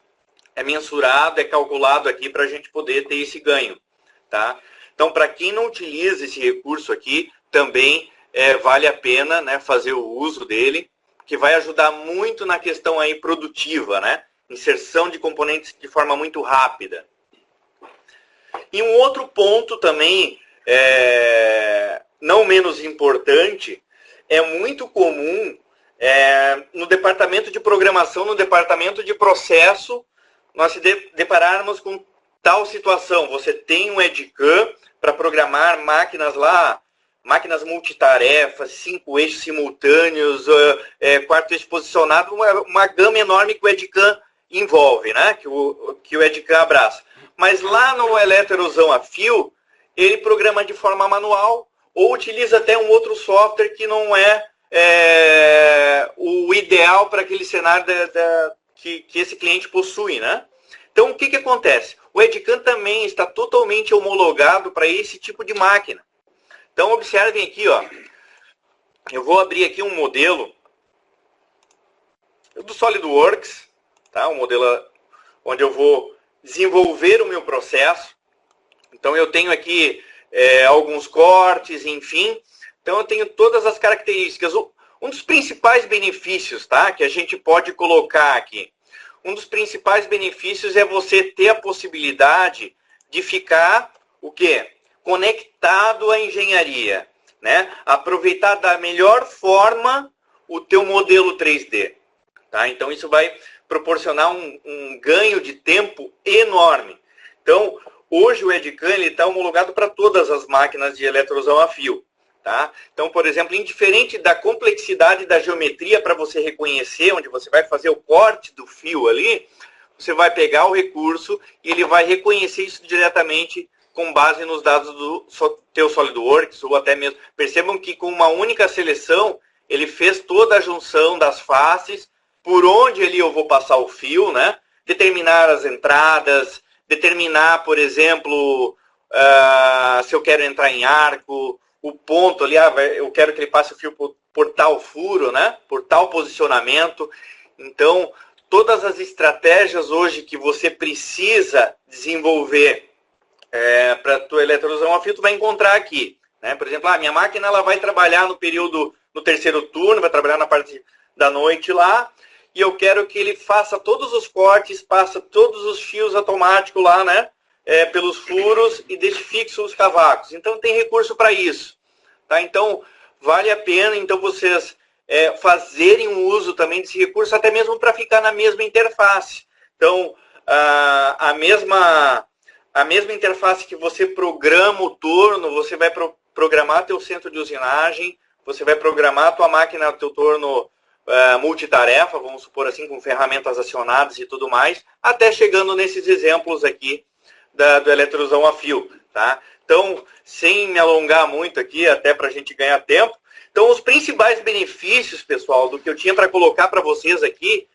mensurado, é calculado aqui para a gente poder ter esse ganho. Tá? Então, para quem não utiliza esse recurso aqui, também vale a pena, né, fazer o uso dele, que vai ajudar muito na questão aí produtiva, né? Inserção de componentes de forma muito rápida. E um outro ponto também, não menos importante, é muito comum no departamento de programação, no departamento de processo, nós se depararmos com tal situação. Você tem um EdCam para programar máquinas lá, máquinas multitarefas, 5 eixos simultâneos, 4 eixos posicionados, uma gama enorme que o EdCam envolve, né? que o EdCam abraça. Mas lá no Electrosão a fio, ele programa de forma manual ou utiliza até um outro software que não é o ideal para aquele cenário que esse cliente possui, né? Então, o que acontece? O EdCam também está totalmente homologado para esse tipo de máquina. Então, observem aqui, ó. Eu vou abrir aqui um modelo do SolidWorks, tá? Um modelo onde eu vou desenvolver o meu processo. Então, eu tenho aqui alguns cortes, enfim. Então, eu tenho todas as características. Um dos principais benefícios, tá? Que a gente pode colocar aqui. Um dos principais benefícios é você ter a possibilidade de ficar, o quê? Conectado à engenharia, né? Aproveitar da melhor forma o teu modelo 3D. Tá? Então, isso vai proporcionar um ganho de tempo enorme. Então, hoje o EdCam está homologado para todas as máquinas de eletrosão a fio. Tá? Então, por exemplo, indiferente da complexidade da geometria para você reconhecer onde você vai fazer o corte do fio ali, você vai pegar o recurso e ele vai reconhecer isso diretamente com base nos dados do teu SolidWorks, ou até mesmo... Percebam que com uma única seleção, ele fez toda a junção das faces, por onde ali eu vou passar o fio, né? Determinar as entradas, determinar, por exemplo, se eu quero entrar em arco, o ponto ali, eu quero que ele passe o fio por tal furo, né? Por tal posicionamento. Então, todas as estratégias hoje que você precisa desenvolver para a tua eletroerosão a fio, tu vai encontrar aqui. Né? Por exemplo, a minha máquina ela vai trabalhar no período, no terceiro turno, vai trabalhar na parte da noite lá, e eu quero que ele faça todos os cortes, passa todos os fios automáticos lá, né? Pelos furos e deixe fixo os cavacos. Então, tem recurso para isso. Tá? Então, vale a pena então vocês fazerem um uso também desse recurso, até mesmo para ficar na mesma interface. Então, a mesma interface que você programa o torno, você vai programar teu centro de usinagem, você vai programar a tua máquina, teu torno multitarefa, vamos supor assim, com ferramentas acionadas e tudo mais, até chegando nesses exemplos aqui do eletroerosão a fio. Tá? Então, sem me alongar muito aqui, até para a gente ganhar tempo, então os principais benefícios, pessoal, do que eu tinha para colocar para vocês aqui,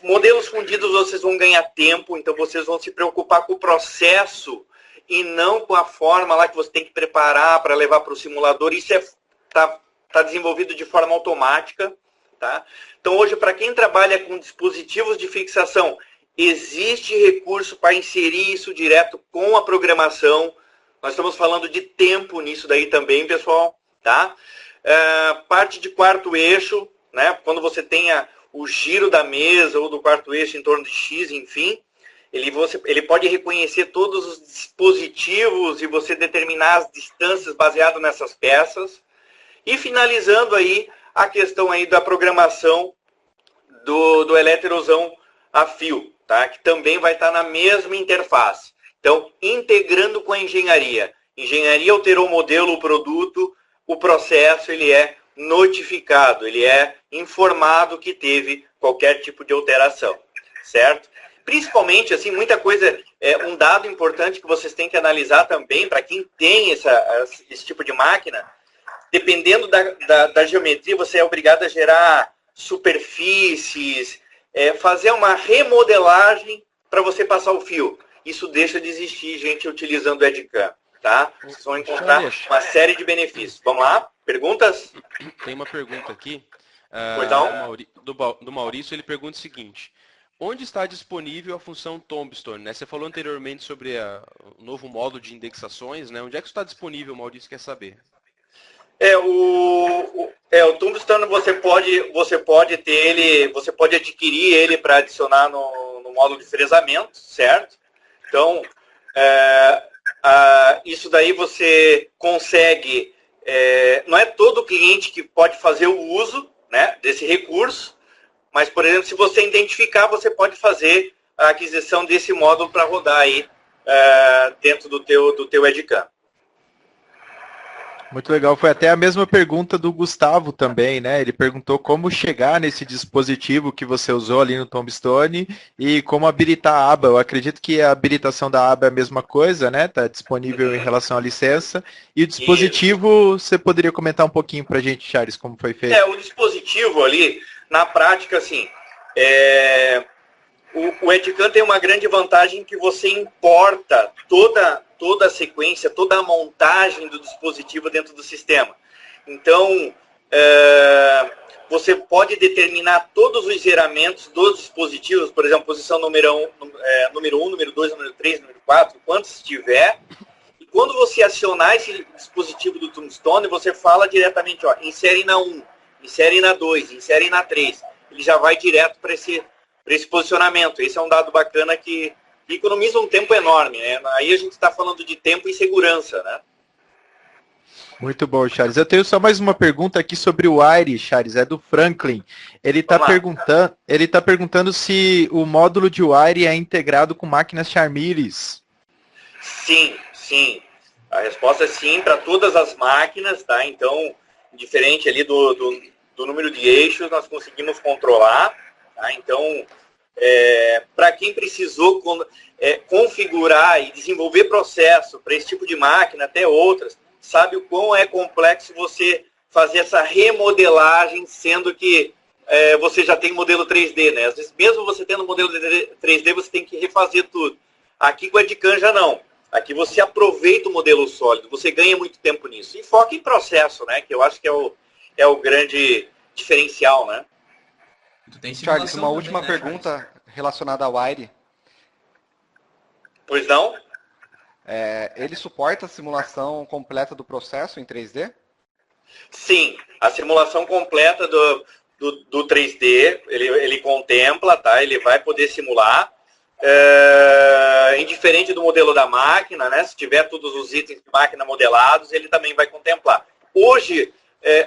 modelos fundidos vocês vão ganhar tempo, então vocês vão se preocupar com o processo e não com a forma lá que você tem que preparar para levar para o simulador. Isso tá desenvolvido de forma automática. Tá? Então, hoje, para quem trabalha com dispositivos de fixação, existe recurso para inserir isso direto com a programação. Nós estamos falando de tempo nisso daí também, pessoal. Tá? Parte de quarto eixo, né? Quando você tenha o giro da mesa ou do quarto eixo em torno de X, enfim, ele pode reconhecer todos os dispositivos e você determinar as distâncias baseado nessas peças. E finalizando aí, a questão aí da programação do eletroerosão a fio, tá? Que também vai estar na mesma interface. Então, integrando com a engenharia. Engenharia alterou o modelo, o produto, o processo, ele é notificado, ele é informado que teve qualquer tipo de alteração, certo? Principalmente, assim, muita coisa, um dado importante que vocês têm que analisar também, para quem tem esse tipo de máquina, dependendo da geometria, você é obrigado a gerar superfícies, fazer uma remodelagem para você passar o fio. Isso deixa de existir, gente, utilizando o EdCam, tá? Vocês vão encontrar uma série de benefícios. Vamos lá? Perguntas? Tem uma pergunta aqui do Maurício. Ele pergunta o seguinte: onde está disponível a função Tombstone? Né? Você falou anteriormente sobre o novo módulo de indexações, né? Onde é que está disponível, Maurício quer saber? O Tombstone você pode ter ele, você pode adquirir ele para adicionar no módulo de fresamento, certo? Então, isso daí você consegue, não é todo cliente que pode fazer o uso, né, desse recurso, mas, por exemplo, se você identificar, você pode fazer a aquisição desse módulo para rodar aí dentro do teu EdCam. Muito legal. Foi até a mesma pergunta do Gustavo também, né? Ele perguntou como chegar nesse dispositivo que você usou ali no Tombstone e como habilitar a aba. Eu acredito que a habilitação da aba é a mesma coisa, né? Está disponível em relação à licença. E o dispositivo, você poderia comentar um pouquinho para a gente, Charles, como foi feito? O dispositivo ali, na prática, assim, o EdCam tem uma grande vantagem que você importa toda a sequência, toda a montagem do dispositivo dentro do sistema. Então, você pode determinar todos os geramentos dos dispositivos, por exemplo, posição número 1, número 2, número 3, número 4, quantos tiver. E quando você acionar esse dispositivo do Tombstone, você fala diretamente, insere na 1, insere na 2, insere na 3. Ele já vai direto para esse posicionamento. Esse é um dado bacana que economiza um tempo enorme, né? Aí a gente está falando de tempo e segurança, né? Muito bom, Charles. Eu tenho só mais uma pergunta aqui sobre o Wire, Charles, é do Franklin. Ele está perguntando se o módulo de Wire é integrado com máquinas Charmiris. Sim. A resposta é sim para todas as máquinas, tá? Então, diferente ali do número de eixos, nós conseguimos controlar, tá? Então, para quem precisou configurar e desenvolver processo para esse tipo de máquina, até outras, sabe o quão é complexo você fazer essa remodelagem, sendo que você já tem modelo 3D, né? Às vezes, mesmo você tendo modelo 3D, você tem que refazer tudo. Aqui com a Edcam já não. Aqui você aproveita o modelo sólido, você ganha muito tempo nisso. E foca em processo, né? Que eu acho que é o grande diferencial, né? Charles, uma última pergunta relacionada ao Wire. Pois não? Ele suporta a simulação completa do processo em 3D? Sim, a simulação completa do 3D, ele contempla, tá? Ele vai poder simular. Indiferente do modelo da máquina, né? Se tiver todos os itens de máquina modelados, ele também vai contemplar. Hoje,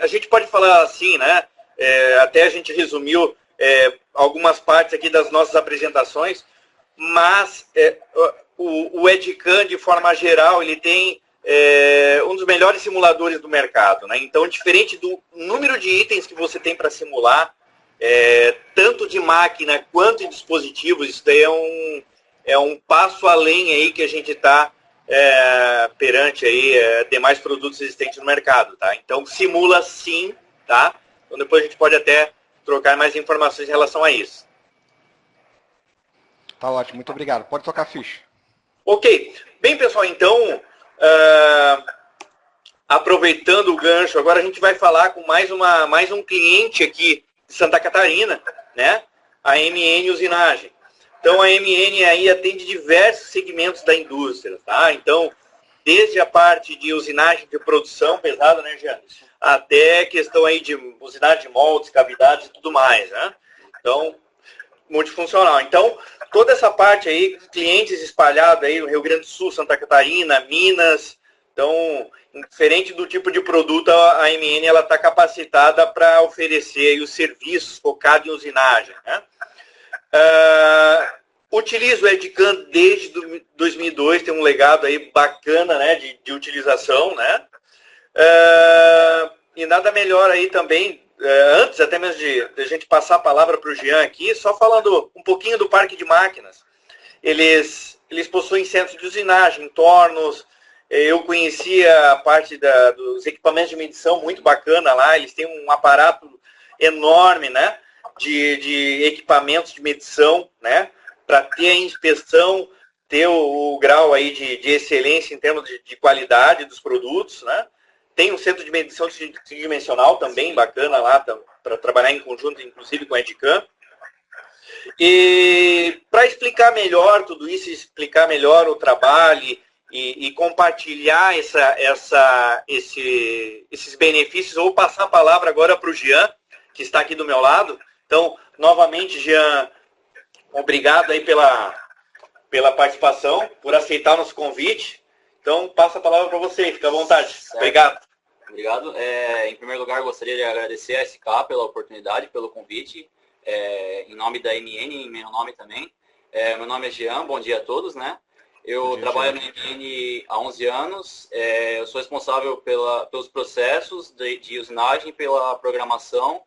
a gente pode falar assim, né? Até a gente resumiu algumas partes aqui das nossas apresentações, mas o Edcam, de forma geral, ele tem um dos melhores simuladores do mercado, né? Então, diferente do número de itens que você tem para simular, tanto de máquina quanto de dispositivos, isso daí é um passo além aí que a gente está perante aí demais produtos existentes no mercado, tá? Então simula sim, tá? Então depois a gente pode até trocar mais informações em relação a isso. Tá ótimo, muito obrigado. Pode tocar a ficha. Ok. Bem, pessoal, então, aproveitando o gancho, agora a gente vai falar com mais um cliente aqui de Santa Catarina, né? A MN Usinagem. Então, a MN aí atende diversos segmentos da indústria, tá? Então, desde a parte de usinagem de produção pesada, né, Jean? Até questão aí de usinagem de moldes, cavidades e tudo mais, né? Então, multifuncional. Então, toda essa parte aí, clientes espalhados aí no Rio Grande do Sul, Santa Catarina, Minas. Então, diferente do tipo de produto, a MN ela está capacitada para oferecer aí os serviços focados em usinagem, né? Utilizo o Edcam desde 2002, tem um legado aí bacana, né, de utilização, né? E nada melhor aí também, antes até mesmo de a gente passar a palavra para o Jean aqui, só falando um pouquinho do parque de máquinas. Eles possuem centros de usinagem, tornos. Eu conhecia a parte dos equipamentos de medição, muito bacana lá. Eles têm um aparato enorme, né, de equipamentos de medição, né, para ter a inspeção, ter o grau aí de excelência em termos de qualidade dos produtos, né. Tem um centro de medição tridimensional também bacana lá, para trabalhar em conjunto, inclusive com a Edcam. E para explicar melhor tudo isso, explicar melhor o trabalho e compartilhar esses benefícios, eu vou passar a palavra agora para o Jean, que está aqui do meu lado. Então, novamente, Jean, obrigado aí pela participação, por aceitar o nosso convite. Então, passo a palavra para você, fica à vontade. Certo. Obrigado. Obrigado. Em primeiro lugar, gostaria de agradecer a SK pela oportunidade, pelo convite, em nome da MN, em meu nome também. Meu nome é Jean, bom dia a todos, né? Eu trabalho na MN há 11 anos, eu sou responsável pelos processos de usinagem, pela programação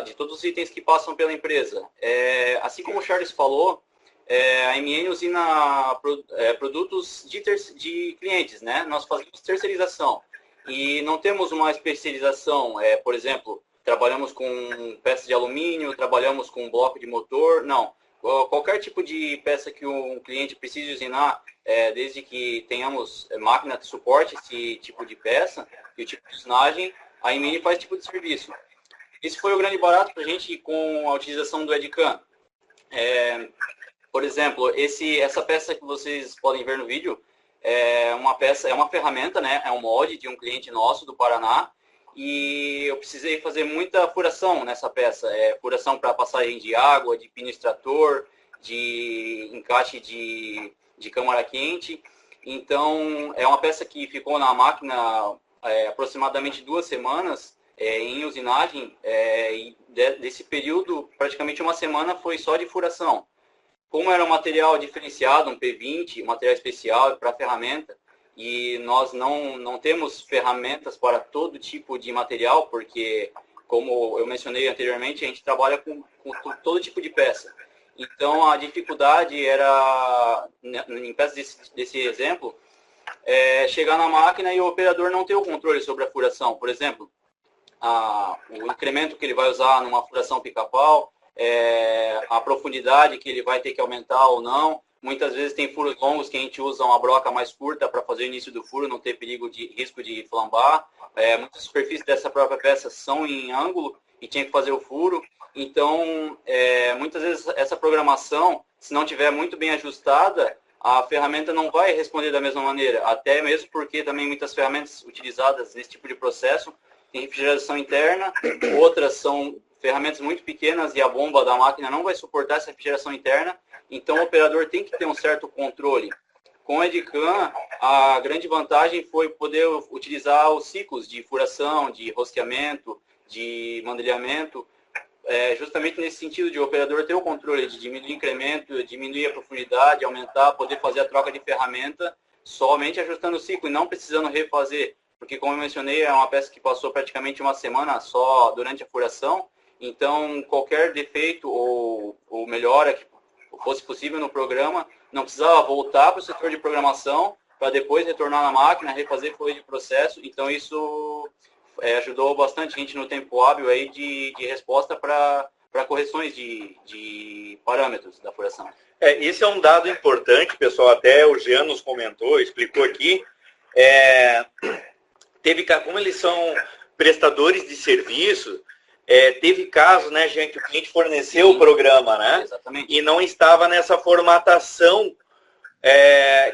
de todos os itens que passam pela empresa. Assim como o Charles falou, a MN usina produtos de clientes, né? Nós fazemos terceirização e não temos uma especialização, por exemplo, trabalhamos com peças de alumínio, trabalhamos com bloco de motor, não. Qualquer tipo de peça que um cliente precise usinar, desde que tenhamos máquina que suporte esse tipo de peça e o tipo de usinagem, a MN faz esse tipo de serviço. Esse foi o grande barato para a gente com a utilização do Edcam. Por exemplo, essa peça que vocês podem ver no vídeo é uma ferramenta, né? É um molde de um cliente nosso do Paraná. E eu precisei fazer muita furação nessa peça. Furação para passagem de água, de pino extrator, de encaixe de câmara quente. Então, é uma peça que ficou na máquina aproximadamente 2 semanas em usinagem. E desse período, praticamente 1 semana foi só de furação. Como era um material diferenciado, um P20, um material especial para ferramenta, e nós não temos ferramentas para todo tipo de material, porque, como eu mencionei anteriormente, a gente trabalha com todo tipo de peça. Então, a dificuldade era, em peças desse exemplo, chegar na máquina e o operador não ter o controle sobre a furação. Por exemplo, o incremento que ele vai usar numa furação pica-pau, a profundidade que ele vai ter que aumentar ou não. Muitas vezes tem furos longos que a gente usa uma broca mais curta para fazer o início do furo, não ter risco de flambar. Muitas superfícies dessa própria peça são em ângulo e tinha que fazer o furo. Então, muitas vezes essa programação, se não tiver muito bem ajustada, a ferramenta não vai responder da mesma maneira. Até mesmo porque também muitas ferramentas utilizadas nesse tipo de processo têm refrigeração interna, outras são ferramentas muito pequenas e a bomba da máquina não vai suportar essa refrigeração interna. Então, o operador tem que ter um certo controle. Com o Edcam, a grande vantagem foi poder utilizar os ciclos de furação, de rosqueamento, de mandelhamento, justamente nesse sentido de o operador ter o controle de diminuir o incremento, diminuir a profundidade, aumentar, poder fazer a troca de ferramenta somente ajustando o ciclo e não precisando refazer. Porque, como eu mencionei, é uma peça que passou praticamente uma semana só durante a furação. Então, qualquer defeito ou melhora que fosse possível no programa, não precisava voltar para o setor de programação para depois retornar na máquina, refazer folha de processo. Então, isso ajudou bastante a gente no tempo hábil aí de resposta para correções de parâmetros da furação. Esse é um dado importante, pessoal, até o Jean nos comentou, explicou aqui. Como eles são prestadores de serviço, teve casos, né, Jean, que o cliente forneceu o programa, né? Exatamente. E não estava nessa formatação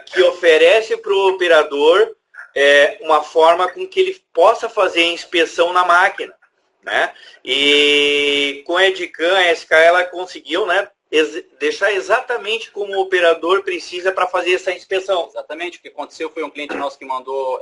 que oferece para o operador uma forma com que ele possa fazer a inspeção na máquina, né? E com a Edcam, a SK, ela conseguiu, né, deixar exatamente como o operador precisa para fazer essa inspeção. Exatamente. O que aconteceu foi um cliente nosso que mandou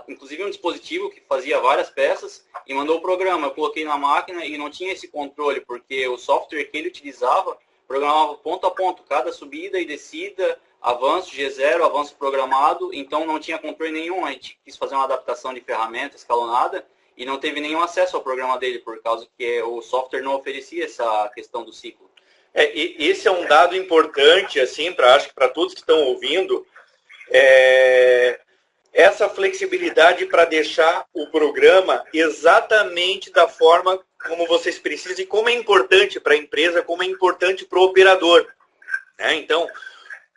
inclusive um dispositivo que fazia várias peças e mandou o programa. Eu coloquei na máquina e não tinha esse controle, porque o software que ele utilizava programava ponto a ponto, cada subida e descida, avanço G0, avanço programado, então não tinha controle nenhum. A gente quis fazer uma adaptação de ferramenta escalonada e não teve nenhum acesso ao programa dele, por causa que o software não oferecia essa questão do ciclo. Esse é um dado importante, assim, acho que para todos que estão ouvindo, essa flexibilidade para deixar o programa exatamente da forma como vocês precisam e como é importante para a empresa, como é importante para o operador, né? Então,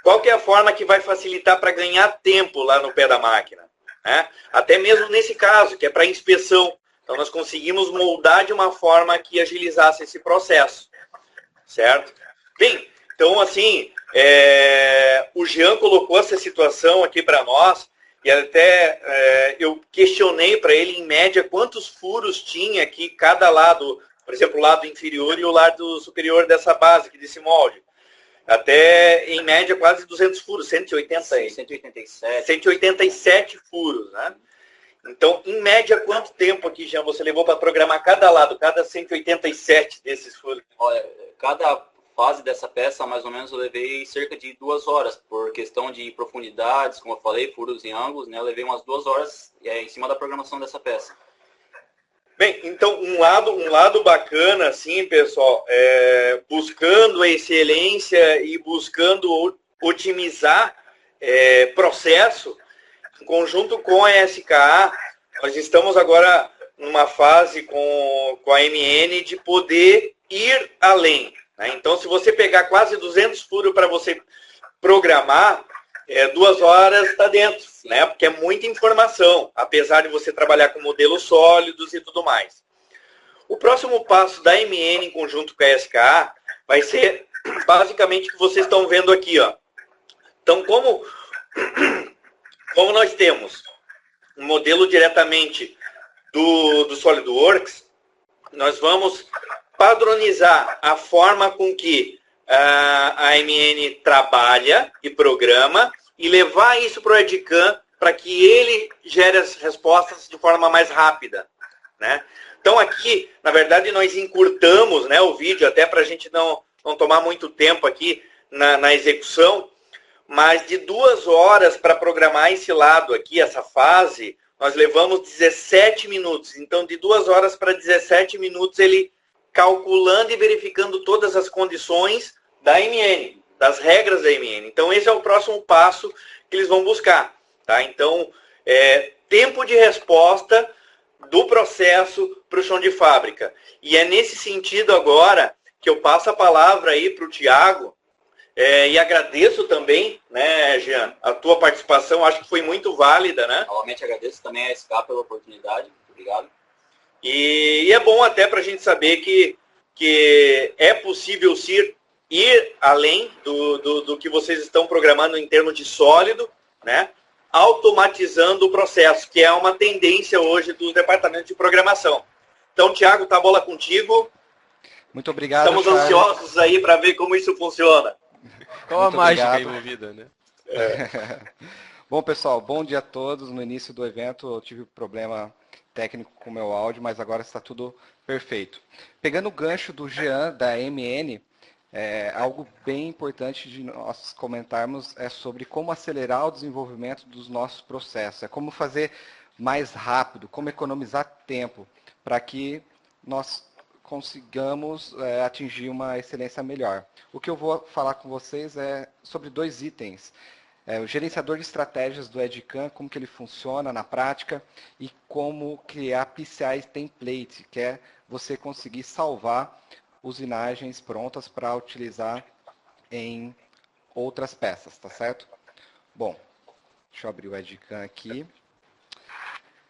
qual que é a forma que vai facilitar para ganhar tempo lá no pé da máquina, né? Até mesmo nesse caso, que é para inspeção. Então, nós conseguimos moldar de uma forma que agilizasse esse processo, certo? Bem, então, assim, o Jean colocou essa situação aqui para nós, e até eu questionei para ele, em média, quantos furos tinha aqui cada lado, por exemplo, o lado inferior e o lado superior dessa base, aqui desse molde. Até, em média, quase 200 furos, 187 furos, né? Então, em média, quanto tempo aqui, Jean, você levou para programar cada lado, cada 187 desses furos? Olha, cada fase dessa peça, mais ou menos, eu levei cerca de 2 horas, por questão de profundidades, como eu falei, furos e ângulos, né? Eu levei umas 2 horas em cima da programação dessa peça. Bem, então, um lado bacana, assim, pessoal, buscando a excelência e buscando otimizar processo, em conjunto com a SKA, nós estamos agora numa fase com a MN de poder ir além. Então, se você pegar quase 200 furos para você programar, 2 horas está dentro, né? Porque é muita informação, apesar de você trabalhar com modelos sólidos e tudo mais. O próximo passo da MN em conjunto com a SKA vai ser basicamente o que vocês estão vendo aqui, ó. Então, como nós temos um modelo diretamente do SolidWorks, nós vamos padronizar a forma com que a MN trabalha e programa e levar isso para o Edcam para que ele gere as respostas de forma mais rápida, né? Então aqui, na verdade, nós encurtamos, né, o vídeo até para a gente não tomar muito tempo aqui na execução, mas de 2 horas para programar esse lado aqui, essa fase, nós levamos 17 minutos. Então, de 2 horas para 17 minutos, ele calculando e verificando todas as condições da MN, das regras da MN. Então, esse é o próximo passo que eles vão buscar. Tá? Então, tempo de resposta do processo para o chão de fábrica. E é nesse sentido agora que eu passo a palavra aí para o Thiago, e agradeço também, né, Jean, a tua participação, acho que foi muito válida, né? Novamente agradeço também a SK pela oportunidade, muito obrigado. E é bom até para a gente saber que é possível sim ir além do que vocês estão programando em termos de sólido, né? Automatizando o processo, que é uma tendência hoje dos departamentos de programação. Então, Thiago, tá a bola contigo. Muito obrigado, Estamos Charles. ansiosos aí para ver como isso funciona. Qual a Muito mágica obrigado. envolvida, né? Bom, pessoal, bom dia a todos. No início do evento eu tive problema técnico com o meu áudio, mas agora está tudo perfeito. Pegando o gancho do Jean, da MN, algo bem importante de nós comentarmos é sobre como acelerar o desenvolvimento dos nossos processos. É como fazer mais rápido, como economizar tempo, para que nós consigamos atingir uma excelência melhor. O que eu vou falar com vocês é sobre 2 itens. O gerenciador de estratégias do EDCAM, como que ele funciona na prática, e como criar PCI template, que é você conseguir salvar usinagens prontas para utilizar em outras peças, tá certo? Bom, deixa eu abrir o EDCAM aqui.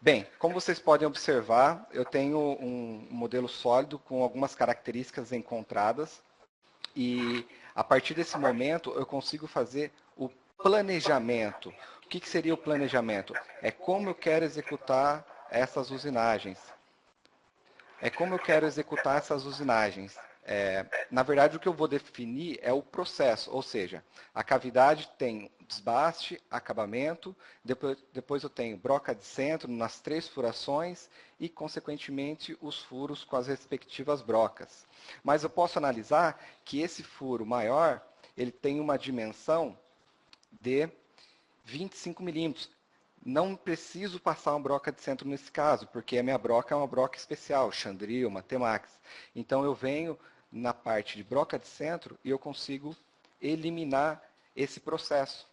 Bem, como vocês podem observar, eu tenho um modelo sólido com algumas características encontradas e a partir desse momento eu consigo fazer o planejamento. O que seria o planejamento? É como eu quero executar essas usinagens. Na verdade, o que eu vou definir é o processo, ou seja, a cavidade tem desbaste, acabamento, depois eu tenho broca de centro nas 3 furações e, consequentemente, os furos com as respectivas brocas. Mas eu posso analisar que esse furo maior, ele tem uma dimensão de 25 milímetros. Não preciso passar uma broca de centro nesse caso, porque a minha broca é uma broca especial, Chandril, Matemax. Então eu venho na parte de broca de centro e eu consigo eliminar esse processo.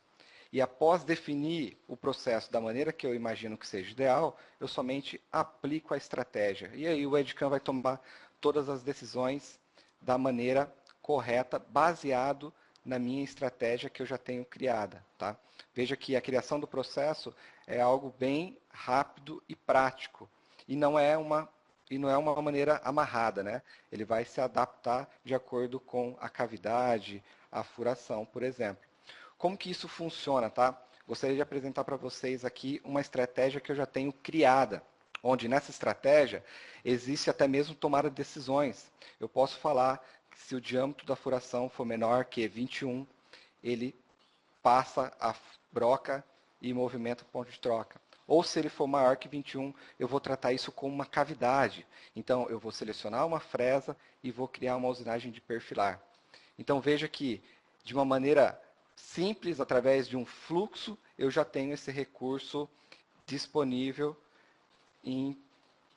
E após definir o processo da maneira que eu imagino que seja ideal, eu somente aplico a estratégia. E aí o EDCAM vai tomar todas as decisões da maneira correta, baseado na minha estratégia que eu já tenho criada. Tá? Veja que a criação do processo é algo bem rápido e prático. E não é uma maneira amarrada, né? Ele vai se adaptar de acordo com a cavidade, a furação, por exemplo. Como que isso funciona, tá? Gostaria de apresentar para vocês aqui uma estratégia que eu já tenho criada, onde nessa estratégia existe até mesmo tomada de decisões. Eu posso falar que se o diâmetro da furação for menor que 21, ele passa a broca e movimenta o ponto de troca. Ou se ele for maior que 21, eu vou tratar isso como uma cavidade. Então, eu vou selecionar uma fresa e vou criar uma usinagem de perfilar. Então, veja que, de uma maneira simples, através de um fluxo, eu já tenho esse recurso disponível em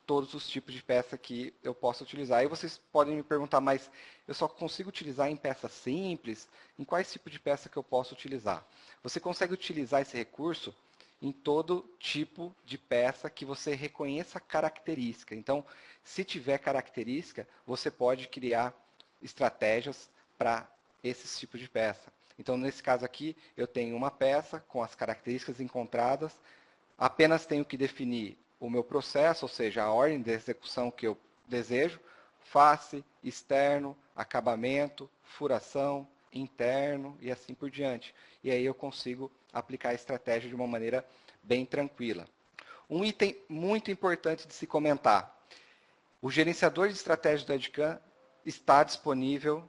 todos os tipos de peça que eu posso utilizar. Aí vocês podem me perguntar, mas eu só consigo utilizar em peça simples? Em quais tipos de peça que eu posso utilizar? Você consegue utilizar esse recurso em todo tipo de peça que você reconheça característica. Então, se tiver característica, você pode criar estratégias para esses tipos de peça. Então, nesse caso aqui, eu tenho uma peça com as características encontradas, apenas tenho que definir o meu processo, ou seja, a ordem de execução que eu desejo, face, externo, acabamento, furação, interno e assim por diante. E aí eu consigo aplicar a estratégia de uma maneira bem tranquila. Um item muito importante de se comentar. O gerenciador de estratégia do EDCAM está disponível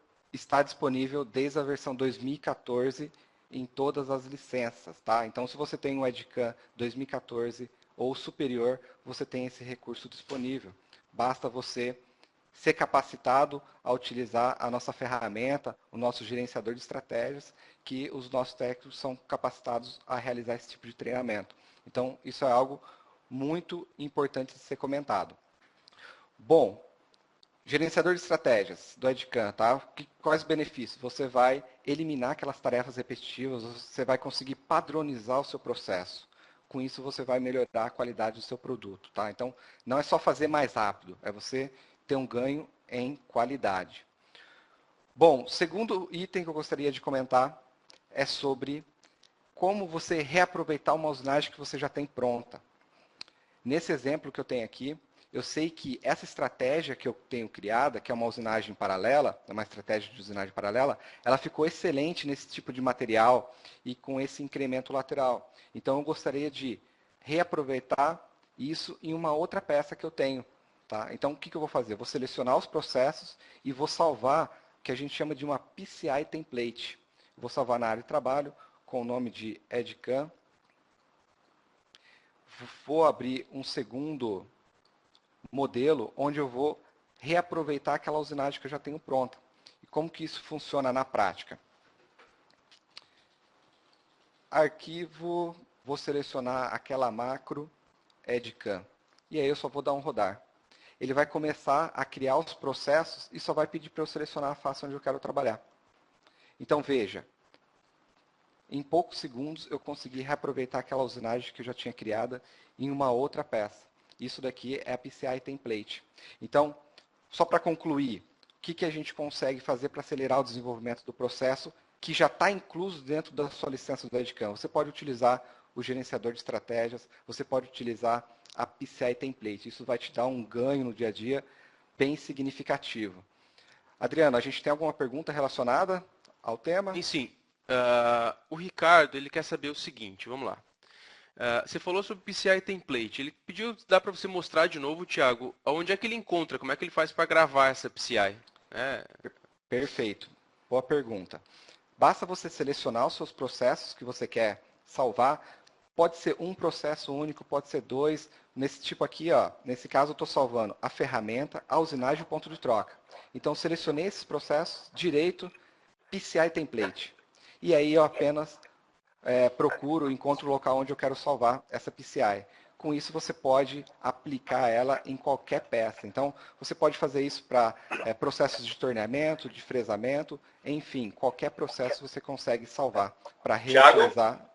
desde a versão 2014 em todas as licenças. Tá? Então, se você tem um EDCAM 2014 ou superior, você tem esse recurso disponível. Basta você ser capacitado a utilizar a nossa ferramenta, o nosso gerenciador de estratégias, que os nossos técnicos são capacitados a realizar esse tipo de treinamento. Então, isso é algo muito importante de ser comentado. Bom, gerenciador de estratégias do Edcam, tá? Quais benefícios? Você vai eliminar aquelas tarefas repetitivas, você vai conseguir padronizar o seu processo. Com isso, você vai melhorar a qualidade do seu produto, tá? Então, não é só fazer mais rápido, é você ter um ganho em qualidade. Bom, segundo item que eu gostaria de comentar é sobre como você reaproveitar uma usinagem que você já tem pronta. Nesse exemplo que eu tenho aqui, eu sei que essa estratégia que eu tenho criada, que é uma usinagem paralela, uma estratégia de usinagem paralela, ela ficou excelente nesse tipo de material e com esse incremento lateral. Então, eu gostaria de reaproveitar isso em uma outra peça que eu tenho. Tá? Então, o que eu vou fazer? Eu vou selecionar os processos e vou salvar o que a gente chama de uma PCI template. Eu vou salvar na área de trabalho com o nome de Edcam. Vou abrir um segundo modelo onde eu vou reaproveitar aquela usinagem que eu já tenho pronta. E como que isso funciona na prática? Arquivo, vou selecionar aquela macro Edcam. E aí eu só vou dar um rodar. Ele vai começar a criar os processos e só vai pedir para eu selecionar a face onde eu quero trabalhar. Então veja, em poucos segundos eu consegui reaproveitar aquela usinagem que eu já tinha criada em uma outra peça. Isso daqui é a PCI template. Então, só para concluir, o que a gente consegue fazer para acelerar o desenvolvimento do processo que já está incluso dentro da sua licença do Edcam? Você pode utilizar o gerenciador de estratégias, você pode utilizar a PCI template. Isso vai te dar um ganho no dia a dia bem significativo. Adriano, a gente tem alguma pergunta relacionada ao tema? Sim. O Ricardo, ele quer saber o seguinte, vamos lá. Você falou sobre PCI template. Ele pediu, dá para você mostrar de novo, Thiago, onde é que ele encontra, como é que ele faz para gravar essa PCI? Perfeito. Boa pergunta. Basta você selecionar os seus processos que você quer salvar. Pode ser um processo único, pode ser dois. Nesse tipo aqui, ó, nesse caso eu estou salvando a ferramenta, a usinagem e o ponto de troca. Então, selecionei esses processos, direito, PCI template. E aí eu apenas procuro, encontro o local onde eu quero salvar essa PCI. Com isso, você pode aplicar ela em qualquer peça. Então, você pode fazer isso para processos de torneamento, de fresamento, enfim, qualquer processo você consegue salvar para reutilizar. Thiago?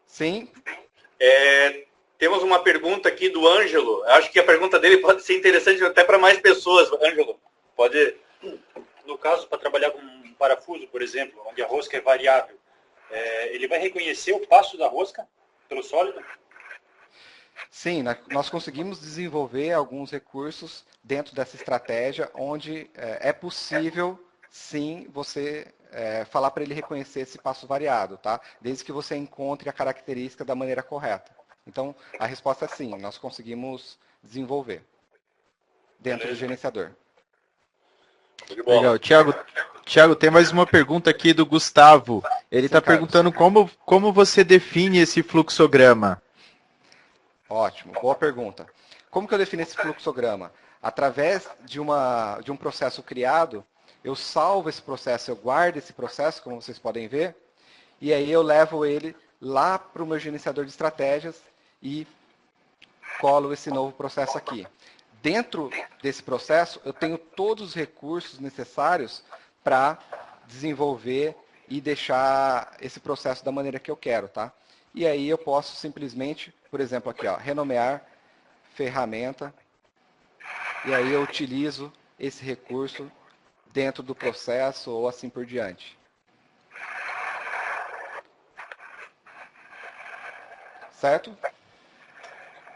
Sim? Temos uma pergunta aqui do Ângelo. Acho que a pergunta dele pode ser interessante até para mais pessoas. Ângelo, pode... No caso, para trabalhar com um parafuso, por exemplo, onde a rosca é variável, ele vai reconhecer o passo da rosca pelo sólido? Sim, nós conseguimos desenvolver alguns recursos dentro dessa estratégia, onde é possível, sim, você falar para ele reconhecer esse passo variado, tá? Desde que você encontre a característica da maneira correta. Então, a resposta é sim, nós conseguimos desenvolver dentro do gerenciador. Legal. Thiago, tem mais uma pergunta aqui do Gustavo. Ele está perguntando como você define esse fluxograma. Ótimo, boa pergunta. Como que eu defino esse fluxograma? Através de um processo criado, eu salvo esse processo, eu guardo esse processo, como vocês podem ver, e aí eu levo ele lá para o meu gerenciador de estratégias e colo esse novo processo aqui. Dentro desse processo, eu tenho todos os recursos necessários para desenvolver e deixar esse processo da maneira que eu quero, tá? E aí eu posso simplesmente, por exemplo, aqui, ó, renomear ferramenta, e aí eu utilizo esse recurso dentro do processo ou assim por diante. Certo?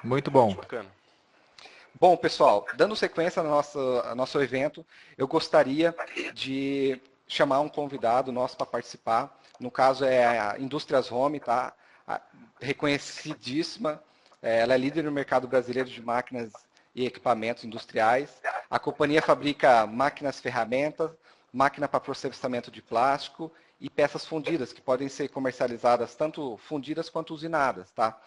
Muito bom. Bacana. Bom, pessoal, dando sequência ao nosso evento, eu gostaria de chamar um convidado nosso para participar. No caso é a Indústrias Home, tá? Reconhecidíssima. Ela é líder no mercado brasileiro de máquinas e equipamentos industriais. A companhia fabrica máquinas ferramentas, máquina para processamento de plástico e peças fundidas, que podem ser comercializadas tanto fundidas quanto usinadas, tá?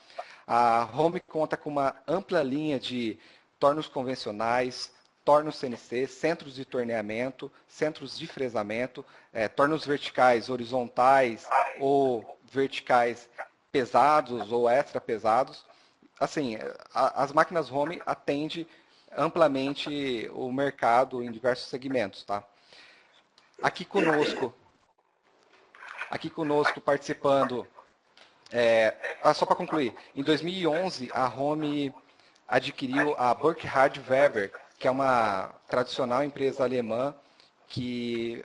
A Home conta com uma ampla linha de tornos convencionais, tornos CNC, centros de torneamento, centros de fresamento, tornos verticais, horizontais ou verticais pesados ou extra pesados. Assim, as máquinas home atendem amplamente o mercado em diversos segmentos, tá? Aqui conosco participando, só para concluir, em 2011 a Home adquiriu a Burkhardt Weber, que é uma tradicional empresa alemã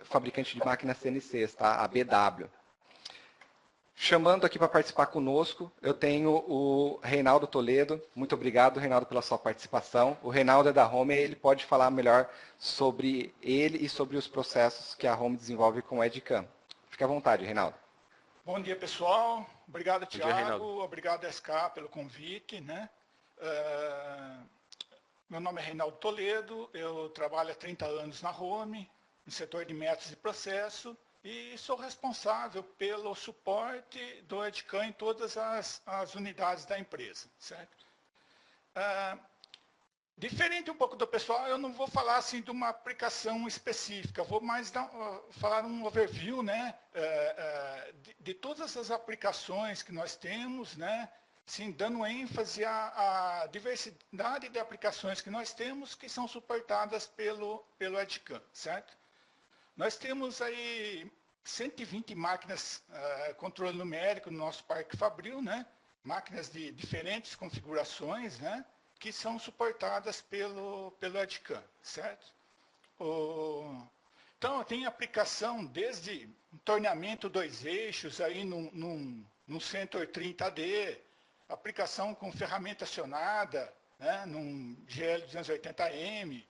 fabricante de máquinas CNCs, tá? A BW. Chamando aqui para participar conosco, eu tenho o Reinaldo Toledo. Muito obrigado, Reinaldo, pela sua participação. O Reinaldo é da Home, ele pode falar melhor sobre ele e sobre os processos que a Home desenvolve com o Edcam. Fique à vontade, Reinaldo. Bom dia, pessoal. Obrigado, Thiago. Obrigado, SK, pelo convite, né? Meu nome é Reinaldo Toledo, eu trabalho há 30 anos na Home, no setor de métodos e processo, e sou responsável pelo suporte do Edcam em todas as unidades da empresa, certo? Diferente um pouco do pessoal, eu não vou falar assim de uma aplicação específica, vou mais falar um overview, né, de todas as aplicações que nós temos, né, sim, dando ênfase à diversidade de aplicações que nós temos que são suportadas pelo Edcam, certo? Nós temos aí 120 máquinas controle numérico no nosso parque fabril, né? Máquinas de diferentes configurações, né? Que são suportadas pelo Edcam, certo? Então, tem aplicação desde um torneamento 2 eixos aí num 130D, aplicação com ferramenta acionada, né? Num GL280M,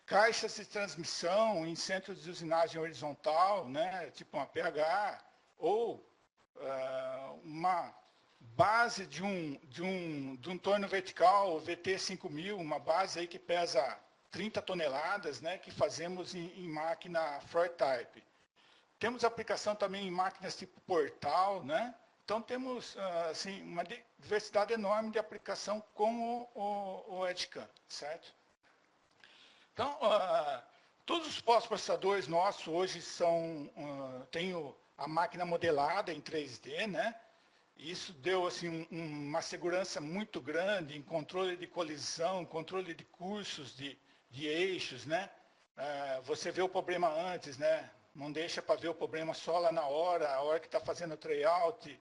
caixas de transmissão em centros de usinagem horizontal, né, tipo uma PH, ou uma base de um torno vertical VT5000, uma base aí que pesa 30 toneladas, né, que fazemos em máquina floor type. Temos aplicação também em máquinas tipo portal, né? Então temos assim, uma diversidade enorme de aplicação com o Edcam, certo? Então, todos os pós-processadores nossos hoje têm a máquina modelada em 3D, né? Isso deu assim, uma segurança muito grande em controle de colisão, controle de cursos de eixos, né? Você vê o problema antes, né? Não deixa para ver o problema só lá na hora, a hora que está fazendo o tryout,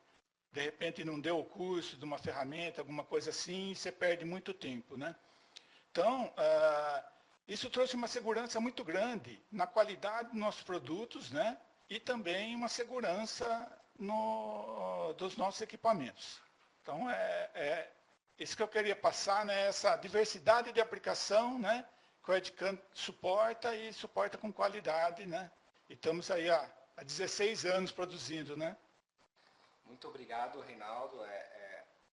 de repente não deu o curso de uma ferramenta, alguma coisa assim, e você perde muito tempo, né? Então, isso trouxe uma segurança muito grande na qualidade dos nossos produtos, né? E também uma segurança dos nossos equipamentos. Então, isso que eu queria passar, né? Essa diversidade de aplicação, né? Que o Edcam suporta e suporta com qualidade, né? E estamos aí há 16 anos produzindo, né? Muito obrigado, Reinaldo.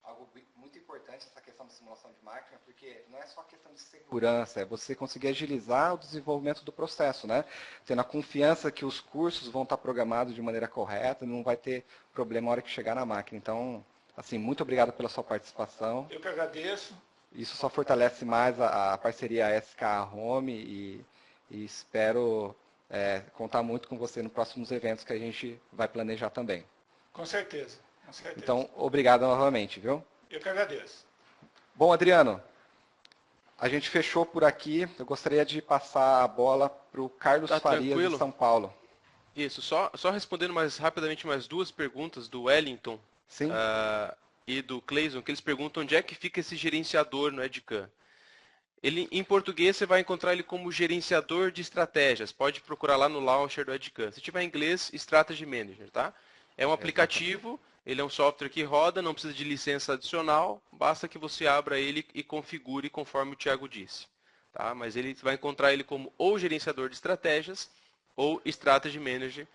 Algo muito importante essa questão da simulação de máquina, porque não é só questão de segurança, é você conseguir agilizar o desenvolvimento do processo, né? Tendo a confiança que os cursos vão estar programados de maneira correta, não vai ter problema na hora que chegar na máquina. Então, assim, muito obrigado pela sua participação. Eu que agradeço. Isso só fortalece mais a parceria SK Home e espero contar muito com você nos próximos eventos que a gente vai planejar também. Com certeza. Então, obrigado novamente, viu? Eu que agradeço. Bom, Adriano, a gente fechou por aqui. Eu gostaria de passar a bola para o Carlos Farias, tranquilo? de São Paulo. Isso, só respondendo rapidamente mais duas perguntas do Wellington e do Cleison, que eles perguntam onde é que fica esse gerenciador no Edcam. Em português, você vai encontrar ele como gerenciador de estratégias. Pode procurar lá no launcher do Edcam. Se tiver em inglês, Strategy Manager, tá? É um aplicativo, ele é um software que roda, não precisa de licença adicional, basta que você abra ele e configure conforme o Thiago disse. Tá? Mas ele vai encontrar ele como ou gerenciador de estratégias ou Strategy Manager,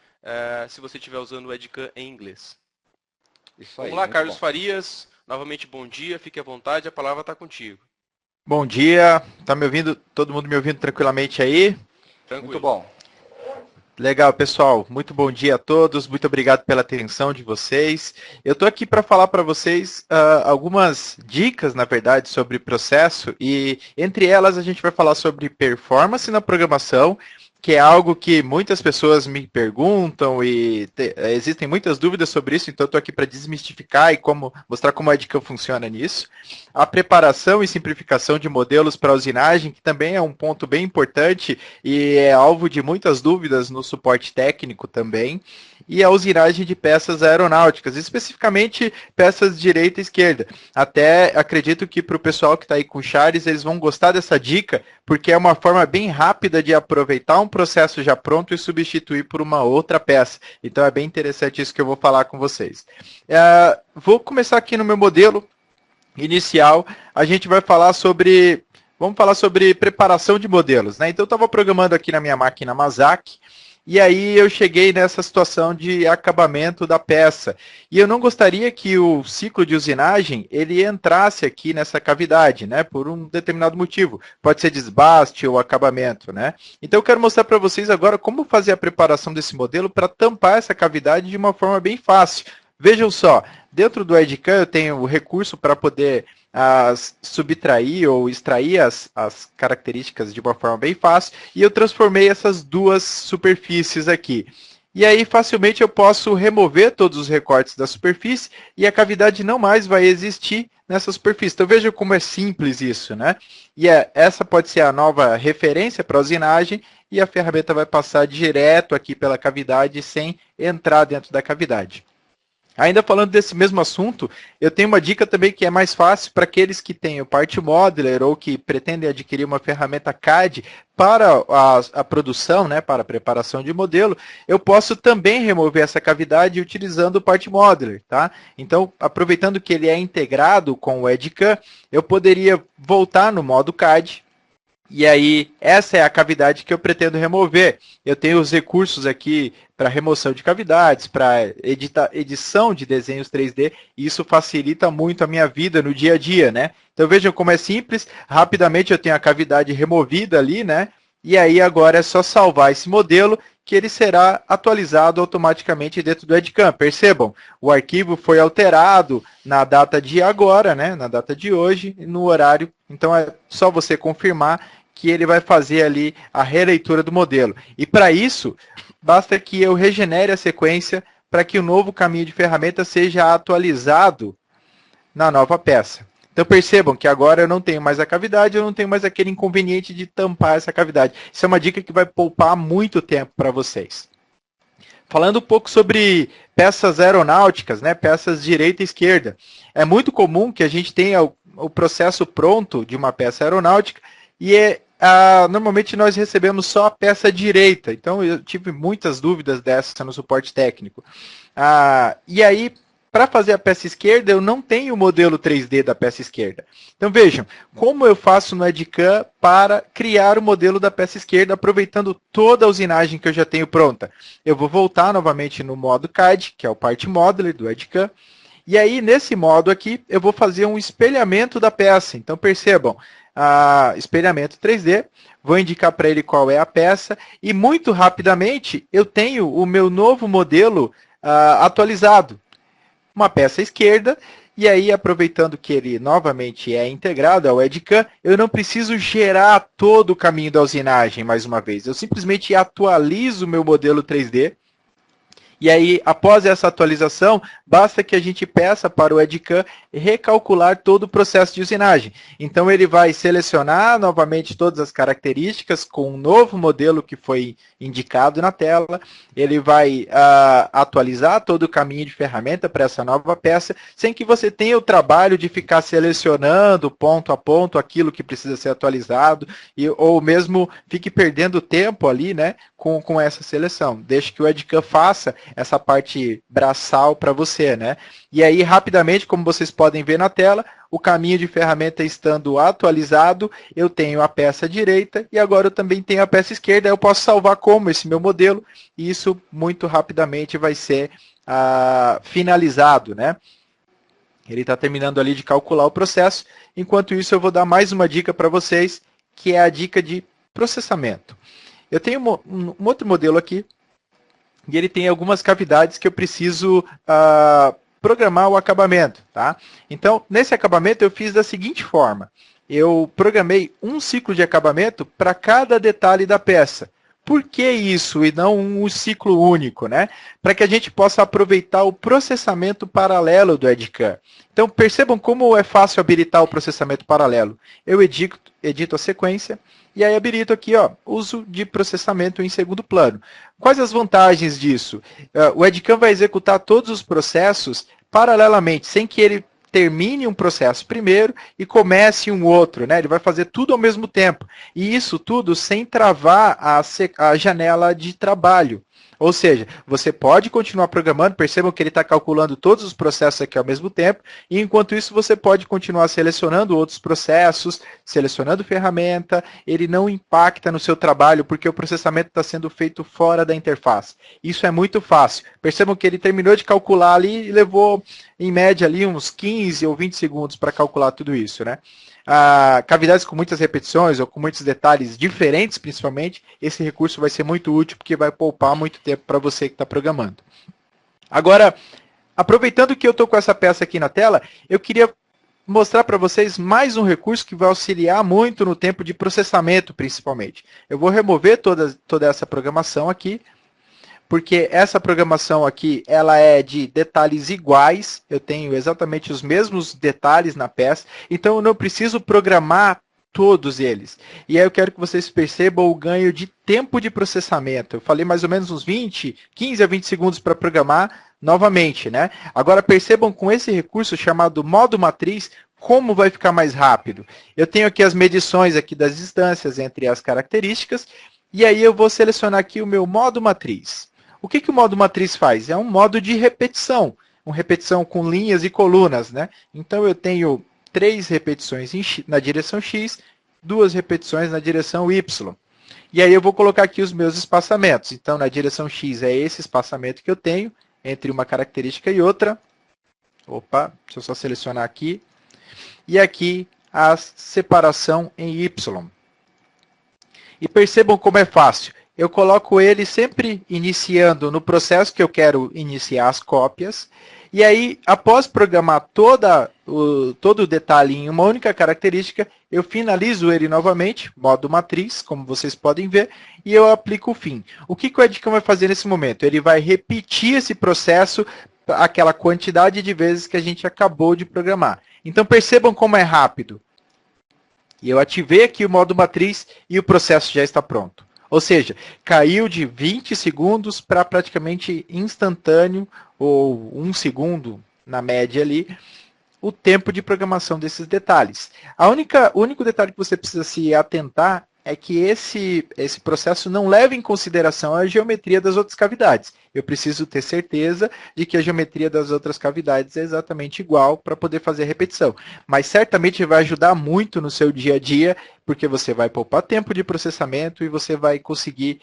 se você estiver usando o Edcam em inglês. Isso aí, vamos lá, Carlos bom. Farias, novamente bom dia, fique à vontade, a palavra está contigo. Bom dia, tá me ouvindo? Todo mundo me ouvindo tranquilamente aí? Tranquilo. Muito bom. Legal, pessoal. Muito bom dia a todos. Muito obrigado pela atenção de vocês. Eu estou aqui para falar para vocês algumas dicas, na verdade, sobre processo e, entre elas, a gente vai falar sobre performance na programação, que é algo que muitas pessoas me perguntam e existem muitas dúvidas sobre isso, então eu estou aqui para desmistificar e mostrar como a Edcam funciona nisso. A preparação e simplificação de modelos para usinagem, que também é um ponto bem importante e é alvo de muitas dúvidas no suporte técnico também. E a usinagem de peças aeronáuticas, especificamente peças direita e esquerda. Até acredito que para o pessoal que está aí com o Charles, eles vão gostar dessa dica, porque é uma forma bem rápida de aproveitar um processo já pronto e substituir por uma outra peça. Então é bem interessante isso que eu vou falar com vocês. Vou começar aqui no meu modelo inicial. A gente vai falar sobre... Vamos falar sobre preparação de modelos, né? Então eu estava programando aqui na minha máquina Mazak, e aí eu cheguei nessa situação de acabamento da peça. E eu não gostaria que o ciclo de usinagem ele entrasse aqui nessa cavidade, né? Por um determinado motivo. Pode ser desbaste ou acabamento, né? Então eu quero mostrar para vocês agora como fazer a preparação desse modelo para tampar essa cavidade de uma forma bem fácil. Vejam só, dentro do Edcam eu tenho o recurso para poder subtrair ou extrair as características de uma forma bem fácil, e eu transformei essas duas superfícies aqui. E aí facilmente eu posso remover todos os recortes da superfície e a cavidade não mais vai existir nessa superfície. Então veja como é simples isso, né? E essa pode ser a nova referência para a usinagem e a ferramenta vai passar direto aqui pela cavidade sem entrar dentro da cavidade. Ainda falando desse mesmo assunto, eu tenho uma dica também que é mais fácil para aqueles que têm o Part Modeler ou que pretendem adquirir uma ferramenta CAD para a produção, né, para a preparação de modelo. Eu posso também remover essa cavidade utilizando o Part Modeler, tá? Então, aproveitando que ele é integrado com o Edcam, eu poderia voltar no modo CAD. E aí, essa é a cavidade que eu pretendo remover. Eu tenho os recursos aqui para remoção de cavidades, para edição de desenhos 3D, e isso facilita muito a minha vida no dia a dia, né? Então vejam como é simples, rapidamente eu tenho a cavidade removida ali, né? E aí agora é só salvar esse modelo, que ele será atualizado automaticamente dentro do Edcam. Percebam, o arquivo foi alterado na data de agora, né? Na data de hoje, no horário. Então é só você confirmar que ele vai fazer ali a releitura do modelo. E para isso, basta que eu regenere a sequência para que o novo caminho de ferramenta seja atualizado na nova peça. Então percebam que agora eu não tenho mais a cavidade, eu não tenho mais aquele inconveniente de tampar essa cavidade. Isso é uma dica que vai poupar muito tempo para vocês. Falando um pouco sobre peças aeronáuticas, né, peças direita e esquerda. É muito comum que a gente tenha o processo pronto de uma peça aeronáutica e normalmente nós recebemos só a peça direita. Então eu tive muitas dúvidas dessa no suporte técnico. E aí, para fazer a peça esquerda, eu não tenho o modelo 3D da peça esquerda. Então vejam, como eu faço no Edcam para criar o modelo da peça esquerda, aproveitando toda a usinagem que eu já tenho pronta. Eu vou voltar novamente no modo CAD, que é o Part Modeler do Edcam, e aí nesse modo aqui eu vou fazer um espelhamento da peça. Então percebam, espelhamento 3D, vou indicar para ele qual é a peça, e muito rapidamente eu tenho o meu novo modelo atualizado. Uma peça esquerda, e aí aproveitando que ele novamente é integrado ao Edcam, eu não preciso gerar todo o caminho da usinagem mais uma vez. Eu simplesmente atualizo o meu modelo 3D, e aí após essa atualização, basta que a gente peça para o Edcam recalcular todo o processo de usinagem. Então ele vai selecionar novamente todas as características com um novo modelo que foi indicado na tela, ele vai atualizar todo o caminho de ferramenta para essa nova peça, sem que você tenha o trabalho de ficar selecionando ponto a ponto aquilo que precisa ser atualizado, ou mesmo fique perdendo tempo ali, né, com essa seleção. Deixe que o Edcam faça essa parte braçal para você, né? E aí, rapidamente, como vocês podem ver na tela, o caminho de ferramenta estando atualizado, eu tenho a peça direita e agora eu também tenho a peça esquerda. Eu posso salvar como esse meu modelo e isso muito rapidamente vai ser finalizado, né? Ele está terminando ali de calcular o processo. Enquanto isso, eu vou dar mais uma dica para vocês, que é a dica de processamento. Eu tenho um outro modelo aqui, e ele tem algumas cavidades que eu preciso programar o acabamento, tá? Então, nesse acabamento eu fiz da seguinte forma. Eu programei um ciclo de acabamento para cada detalhe da peça. Por que isso e não um ciclo único, né? Para que a gente possa aproveitar o processamento paralelo do EdCAM. Então, percebam como é fácil habilitar o processamento paralelo. Eu edito a sequência e aí habilito aqui, ó, uso de processamento em segundo plano. Quais as vantagens disso? O EdCAM vai executar todos os processos paralelamente, sem que ele termine um processo primeiro e comece um outro, né? Ele vai fazer tudo ao mesmo tempo. E isso tudo sem travar a janela de trabalho. Ou seja, você pode continuar programando, percebam que ele está calculando todos os processos aqui ao mesmo tempo, e enquanto isso você pode continuar selecionando outros processos, selecionando ferramenta, ele não impacta no seu trabalho, porque o processamento está sendo feito fora da interface. Isso é muito fácil. Percebam que ele terminou de calcular ali e levou, em média, ali uns 15 ou 20 segundos para calcular tudo isso, né? Cavidades com muitas repetições ou com muitos detalhes diferentes, principalmente, esse recurso vai ser muito útil porque vai poupar muito tempo para você que está programando. Agora, aproveitando que eu estou com essa peça aqui na tela, eu queria mostrar para vocês mais um recurso que vai auxiliar muito no tempo de processamento, principalmente. Eu vou remover toda essa programação aqui, porque essa programação aqui, ela é de detalhes iguais, eu tenho exatamente os mesmos detalhes na peça, então eu não preciso programar todos eles. E aí eu quero que vocês percebam o ganho de tempo de processamento. Eu falei mais ou menos uns 15 a 20 segundos para programar novamente, né? Agora percebam com esse recurso chamado modo matriz, como vai ficar mais rápido. Eu tenho aqui as medições aqui das distâncias entre as características, e aí eu vou selecionar aqui o meu modo matriz. O que o modo matriz faz? É um modo de repetição, uma repetição com linhas e colunas, né? Então eu tenho 3 repetições na direção X, 2 repetições na direção Y. E aí eu vou colocar aqui os meus espaçamentos. Então na direção X é esse espaçamento que eu tenho entre uma característica e outra. Opa, deixa eu só selecionar aqui. E aqui a separação em Y. E percebam como é fácil. Eu coloco ele sempre iniciando no processo que eu quero iniciar as cópias. E aí, após programar todo o detalhe em uma única característica, eu finalizo ele novamente, modo matriz, como vocês podem ver, e eu aplico o fim. O que o EdCAM vai fazer nesse momento? Ele vai repetir esse processo, aquela quantidade de vezes que a gente acabou de programar. Então, percebam como é rápido. E eu ativei aqui o modo matriz e o processo já está pronto. Ou seja, caiu de 20 segundos para praticamente instantâneo, ou 1 segundo na média ali, o tempo de programação desses detalhes. O único detalhe que você precisa se atentar é que esse processo não leva em consideração a geometria das outras cavidades. Eu preciso ter certeza de que a geometria das outras cavidades é exatamente igual para poder fazer a repetição. Mas certamente vai ajudar muito no seu dia a dia, porque você vai poupar tempo de processamento e você vai conseguir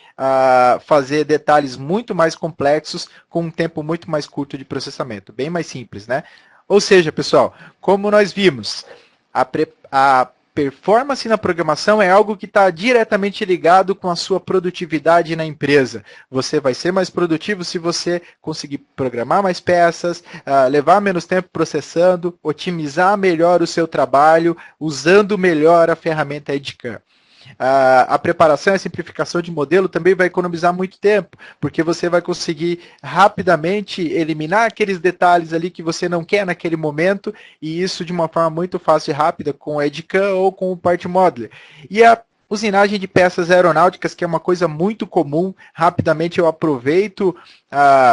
fazer detalhes muito mais complexos com um tempo muito mais curto de processamento. Bem mais simples, né? Ou seja, pessoal, como nós vimos, a performance na programação é algo que está diretamente ligado com a sua produtividade na empresa. Você vai ser mais produtivo se você conseguir programar mais peças, levar menos tempo processando, otimizar melhor o seu trabalho, usando melhor a ferramenta EdCAM. A preparação e a simplificação de modelo também vai economizar muito tempo, porque você vai conseguir rapidamente eliminar aqueles detalhes ali que você não quer naquele momento, e isso de uma forma muito fácil e rápida com o EdCAM ou com o Part Modeler. E a usinagem de peças aeronáuticas, que é uma coisa muito comum, rapidamente eu aproveito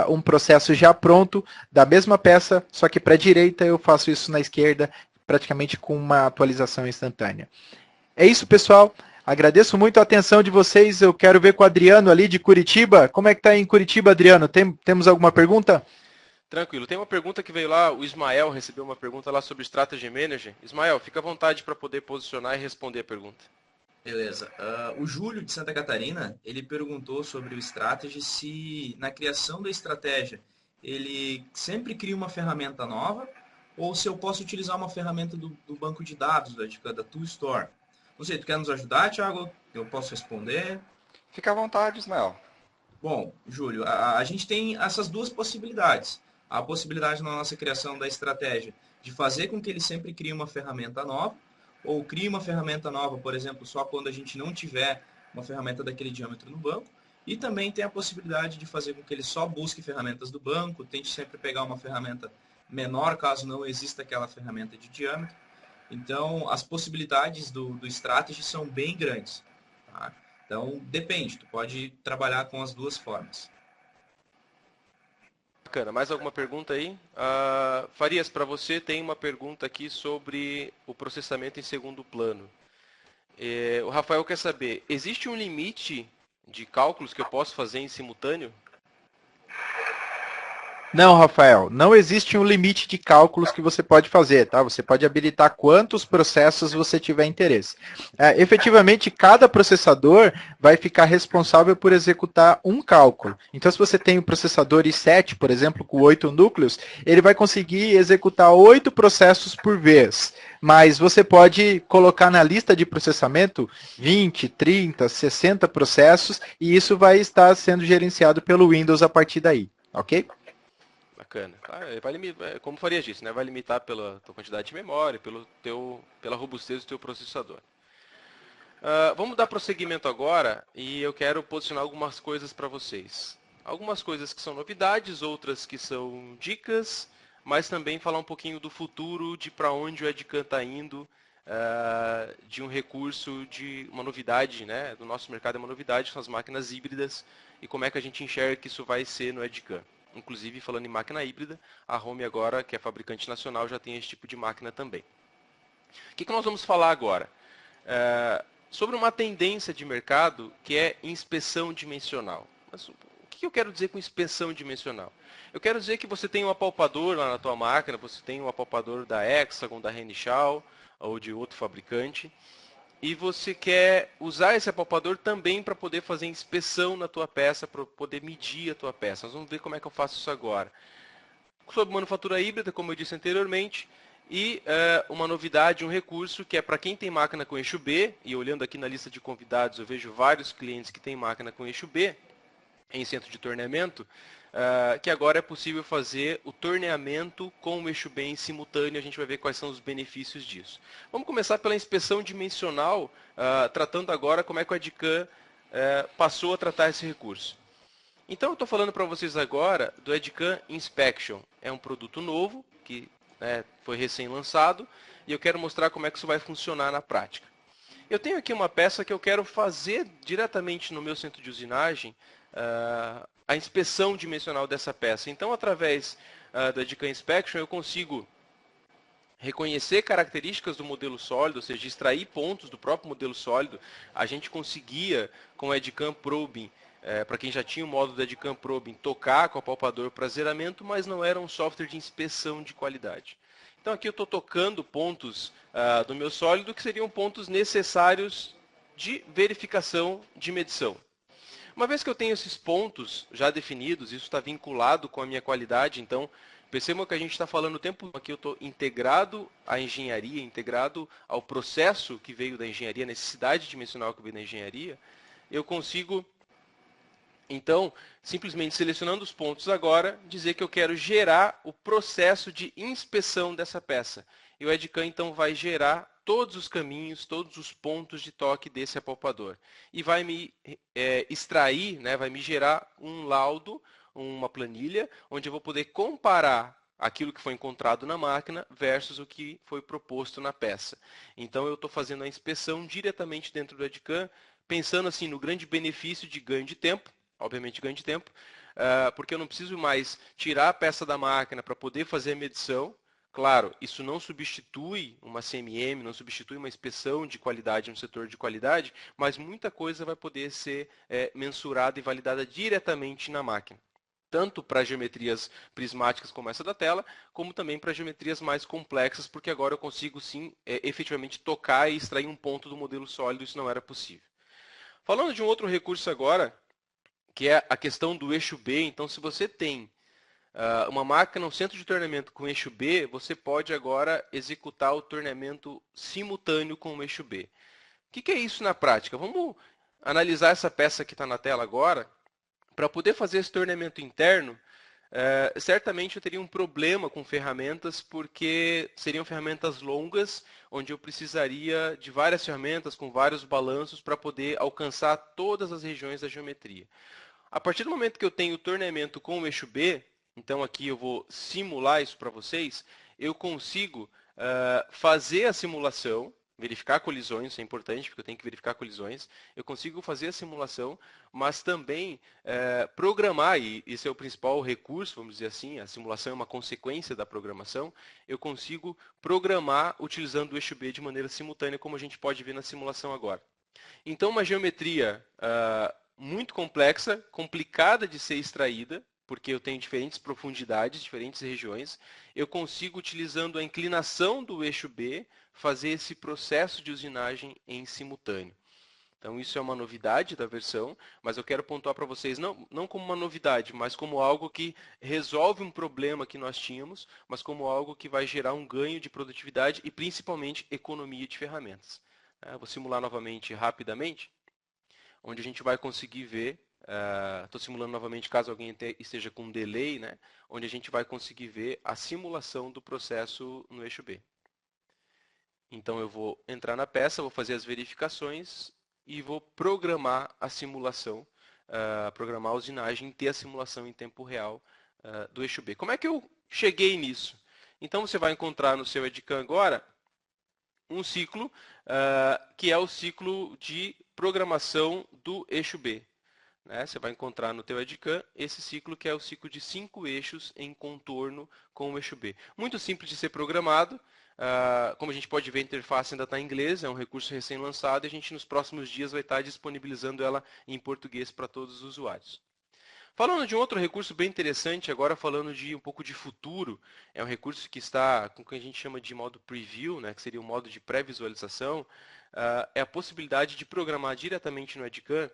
um processo já pronto da mesma peça, só que para a direita eu faço isso na esquerda, praticamente com uma atualização instantânea. É isso, pessoal. Agradeço muito a atenção de vocês. Eu quero ver com o Adriano ali de Curitiba. Como é que está aí em Curitiba, Adriano? Temos alguma pergunta? Tranquilo. Tem uma pergunta que veio lá, o Ismael recebeu uma pergunta lá sobre Strategy Manager. Ismael, fica à vontade para poder posicionar e responder a pergunta. Beleza. O Júlio, de Santa Catarina, ele perguntou sobre o Strategy, se na criação da estratégia ele sempre cria uma ferramenta nova ou se eu posso utilizar uma ferramenta do banco de dados, da ToolStore. Não sei, tu quer nos ajudar, Thiago? Eu posso responder? Fica à vontade, Ismael. Bom, Júlio, a gente tem essas duas possibilidades. A possibilidade na nossa criação da estratégia de fazer com que ele sempre crie uma ferramenta nova, ou crie uma ferramenta nova, por exemplo, só quando a gente não tiver uma ferramenta daquele diâmetro no banco. E também tem a possibilidade de fazer com que ele só busque ferramentas do banco, tente sempre pegar uma ferramenta menor, caso não exista aquela ferramenta de diâmetro. Então, as possibilidades do strategy são bem grandes. Tá? Então, depende, tu pode trabalhar com as duas formas. Bacana. Mais alguma pergunta aí? Farias, para você tem uma pergunta aqui sobre o processamento em segundo plano. O Rafael quer saber, existe um limite de cálculos que eu posso fazer em simultâneo? Não, Rafael, não existe um limite de cálculos que você pode fazer, tá? Você pode habilitar quantos processos você tiver interesse. Efetivamente, cada processador vai ficar responsável por executar um cálculo. Então, se você tem um processador i7, por exemplo, com 8 núcleos, ele vai conseguir executar 8 processos por vez. Mas você pode colocar na lista de processamento 20, 30, 60 processos, e isso vai estar sendo gerenciado pelo Windows a partir daí, ok? Bacana. Como Farias disse, né? Vai limitar pela tua quantidade de memória, pela robustez do teu processador. Vamos dar prosseguimento agora e eu quero posicionar algumas coisas para vocês. Algumas coisas que são novidades, outras que são dicas, mas também falar um pouquinho do futuro, de para onde o Edcam está indo, de um recurso, de uma novidade, né? Do nosso mercado é uma novidade, são as máquinas híbridas e como é que a gente enxerga que isso vai ser no Edcam. Inclusive, falando em máquina híbrida, a Home agora, que é fabricante nacional, já tem esse tipo de máquina também. O que nós vamos falar agora? Sobre uma tendência de mercado que é inspeção dimensional. Mas o que eu quero dizer com inspeção dimensional? Eu quero dizer que você tem um apalpador lá na tua máquina, você tem um apalpador da Hexagon, da Renishaw ou de outro fabricante, e você quer usar esse apalpador também para poder fazer inspeção na tua peça, para poder medir a tua peça. Nós vamos ver como é que eu faço isso agora. Sobre manufatura híbrida, como eu disse anteriormente, e uma novidade, um recurso que é para quem tem máquina com eixo B, e olhando aqui na lista de convidados eu vejo vários clientes que têm máquina com eixo B, em centro de torneamento, que agora é possível fazer o torneamento com o eixo B em simultâneo, a gente vai ver quais são os benefícios disso. Vamos começar pela inspeção dimensional, tratando agora como é que o Edcam passou a tratar esse recurso. Então eu estou falando para vocês agora do Edcam Inspection. É um produto novo, que foi recém-lançado, e eu quero mostrar como é que isso vai funcionar na prática. Eu tenho aqui uma peça que eu quero fazer diretamente no meu centro de usinagem, a inspeção dimensional dessa peça. Então, através do Edcam Inspection, eu consigo reconhecer características do modelo sólido, ou seja, extrair pontos do próprio modelo sólido. A gente conseguia, com o Edcam Probing, para quem já tinha o módulo do Edcam Probing, tocar com o apalpador para zeramento, mas não era um software de inspeção de qualidade. Então, aqui eu estou tocando pontos do meu sólido que seriam pontos necessários de verificação de medição. Uma vez que eu tenho esses pontos já definidos, isso está vinculado com a minha qualidade, então percebam que a gente está falando o tempo aqui, eu estou integrado à engenharia, integrado ao processo que veio da engenharia, a necessidade dimensional que veio da engenharia, eu consigo, então, simplesmente selecionando os pontos agora, dizer que eu quero gerar o processo de inspeção dessa peça. E o Edcam, então, vai gerar todos os caminhos, todos os pontos de toque desse apalpador. E vai me extrair, vai me gerar um laudo, uma planilha, onde eu vou poder comparar aquilo que foi encontrado na máquina versus o que foi proposto na peça. Então, eu estou fazendo a inspeção diretamente dentro do Edcam, pensando assim no grande benefício de ganho de tempo, obviamente ganho de tempo, porque eu não preciso mais tirar a peça da máquina para poder fazer a medição. Claro, isso não substitui uma CMM, não substitui uma inspeção de qualidade no setor de qualidade, mas muita coisa vai poder ser mensurada e validada diretamente na máquina. Tanto para geometrias prismáticas como essa da tela, como também para geometrias mais complexas, porque agora eu consigo sim efetivamente tocar e extrair um ponto do modelo sólido, isso não era possível. Falando de um outro recurso agora, que é a questão do eixo B, então se você tem uma máquina, um centro de torneamento com eixo B, você pode agora executar o torneamento simultâneo com o eixo B. O que é isso na prática? Vamos analisar essa peça que está na tela agora, Para poder fazer esse torneamento interno, certamente eu teria um problema com ferramentas, porque seriam ferramentas longas, onde eu precisaria de várias ferramentas com vários balanços para poder alcançar todas as regiões da geometria. A partir do momento que eu tenho o torneamento com o eixo B, então aqui eu vou simular isso para vocês, eu consigo fazer a simulação, verificar colisões, isso é importante, porque eu tenho que verificar colisões. Eu consigo fazer a simulação, mas também programar, e esse é o principal recurso, vamos dizer assim, a simulação é uma consequência da programação, eu consigo programar utilizando o eixo B de maneira simultânea, como a gente pode ver na simulação agora. Então, uma geometria muito complexa, complicada de ser extraída, porque eu tenho diferentes profundidades, diferentes regiões, eu consigo, utilizando a inclinação do eixo B, fazer esse processo de usinagem em simultâneo. Então, isso é uma novidade da versão, mas eu quero pontuar para vocês, não como uma novidade, mas como algo que resolve um problema que nós tínhamos, mas como algo que vai gerar um ganho de produtividade e, principalmente, economia de ferramentas. Vou simular novamente rapidamente, onde a gente vai conseguir ver. Estou simulando novamente caso alguém esteja com um delay, né? Onde a gente vai conseguir ver a simulação do processo no eixo B. Então eu vou entrar na peça, vou fazer as verificações e vou programar a simulação, programar a usinagem e ter a simulação em tempo real do eixo B. Como é que eu cheguei nisso? Então você vai encontrar no seu Edcam agora um ciclo que é o ciclo de programação do eixo B. Você vai encontrar no teu Edcam esse ciclo que é o ciclo de 5 eixos em contorno com o eixo B. Muito simples de ser programado. Como a gente pode ver, a interface ainda está em inglês, é um recurso recém-lançado e a gente nos próximos dias vai estar disponibilizando ela em português para todos os usuários. Falando de um outro recurso bem interessante, agora falando de um pouco de futuro, é um recurso que está com o que a gente chama de modo preview, que seria um modo de pré-visualização, é a possibilidade de programar diretamente no Edcam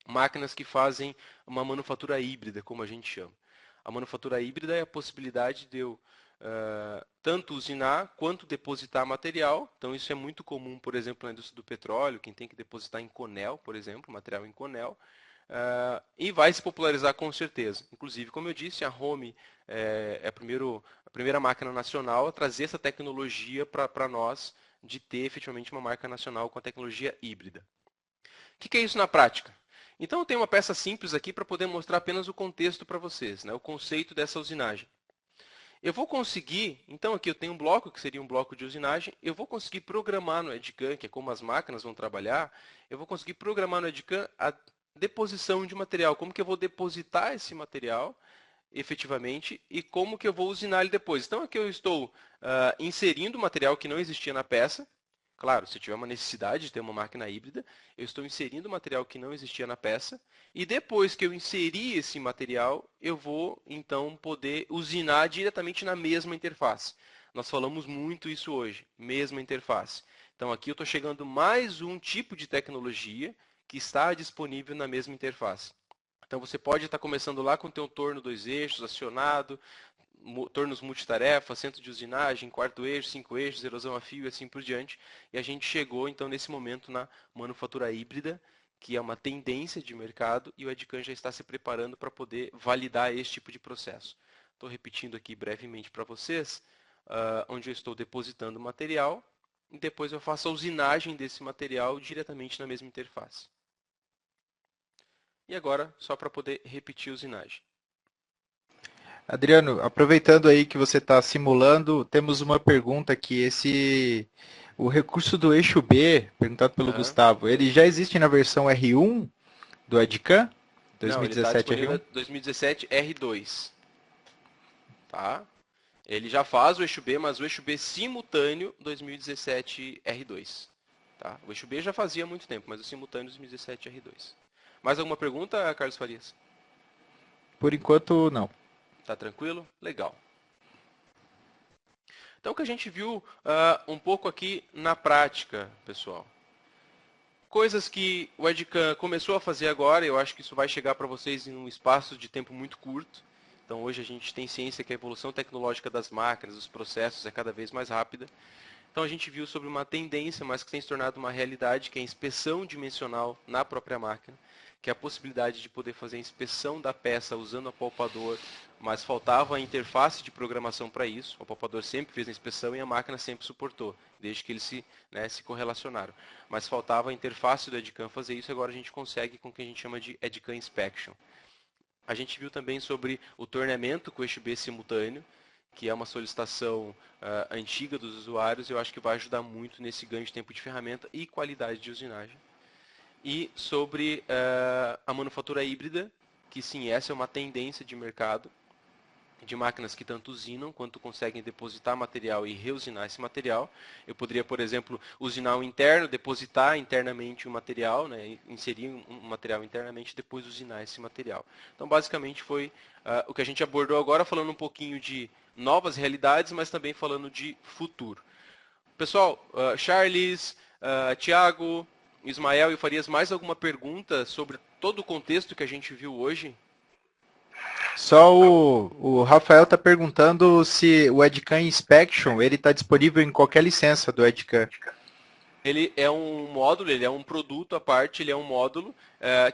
máquinas que fazem uma manufatura híbrida, como a gente chama. A manufatura híbrida é a possibilidade de eu tanto usinar quanto depositar material. Então isso é muito comum, por exemplo, na indústria do petróleo, quem tem que depositar em Conel, por exemplo, material em Conel, e vai se popularizar com certeza. Inclusive, como eu disse, a Home é a primeira máquina nacional a trazer essa tecnologia para nós, de ter efetivamente uma marca nacional com a tecnologia híbrida. O que é isso na prática? Então eu tenho uma peça simples aqui para poder mostrar apenas o contexto para vocês, o conceito dessa usinagem. Eu vou conseguir, então aqui eu tenho um bloco, que seria um bloco de usinagem, eu vou conseguir programar no Edcam, que é como as máquinas vão trabalhar, eu vou conseguir programar no Edcam a deposição de material, como que eu vou depositar esse material efetivamente e como que eu vou usinar ele depois. Então aqui eu estou inserindo material que não existia na peça. Claro, se tiver uma necessidade de ter uma máquina híbrida, eu estou inserindo material que não existia na peça e depois que eu inserir esse material, eu vou então poder usinar diretamente na mesma interface. Nós falamos muito isso hoje, mesma interface. Então aqui eu estou chegando mais um tipo de tecnologia que está disponível na mesma interface. Então você pode estar começando lá com o teu torno 2 eixos acionado, tornos multitarefa, centro de usinagem, quarto eixo, 5 eixos, erosão a fio e assim por diante. E a gente chegou então nesse momento na manufatura híbrida, que é uma tendência de mercado e o Edcam já está se preparando para poder validar esse tipo de processo. Estou repetindo aqui brevemente para vocês, onde eu estou depositando o material e depois eu faço a usinagem desse material diretamente na mesma interface. E agora, só para poder repetir a usinagem. Adriano, aproveitando aí que você está simulando, temos uma pergunta aqui. O recurso do eixo B, perguntado pelo Gustavo, ele já existe na versão R1 do Edcam? 2017 Não, ele está R1? 2017 R2. Tá? Ele já faz o eixo B, mas o eixo B simultâneo 2017 R2. Tá? O eixo B já fazia há muito tempo, mas o simultâneo 2017 R2. Mais alguma pergunta, Carlos Farias? Por enquanto, não. Tá tranquilo? Legal. Então, o que a gente viu um pouco aqui na prática, pessoal. Coisas que o Edcam começou a fazer agora, eu acho que isso vai chegar para vocês em um espaço de tempo muito curto. Então, hoje a gente tem ciência que a evolução tecnológica das máquinas, dos processos é cada vez mais rápida. Então, a gente viu sobre uma tendência, mas que tem se tornado uma realidade, que é a inspeção dimensional na própria máquina, que é a possibilidade de poder fazer a inspeção da peça usando a palpador, mas faltava a interface de programação para isso. O palpador sempre fez a inspeção e a máquina sempre suportou, desde que eles se correlacionaram. Mas faltava a interface do EdCAM fazer isso, e agora a gente consegue com o que a gente chama de EdCAM Inspection. A gente viu também sobre o torneamento com eixo B simultâneo, que é uma solicitação antiga dos usuários, eu acho que vai ajudar muito nesse ganho de tempo de ferramenta e qualidade de usinagem. E sobre a manufatura híbrida, que sim, essa é uma tendência de mercado, de máquinas que tanto usinam quanto conseguem depositar material e reusinar esse material. Eu poderia, por exemplo, usinar um interno, depositar internamente o material, né, inserir um material internamente e depois usinar esse material. Então, basicamente, foi o que a gente abordou agora, falando um pouquinho de novas realidades, mas também falando de futuro. Pessoal, Charles, Thiago, Ismael e Farias, mais alguma pergunta sobre todo o contexto que a gente viu hoje? Só o Rafael está perguntando se o EdCAM Inspection ele está disponível em qualquer licença do EdCAM. Ele é um módulo, ele é um produto à parte, ele é um módulo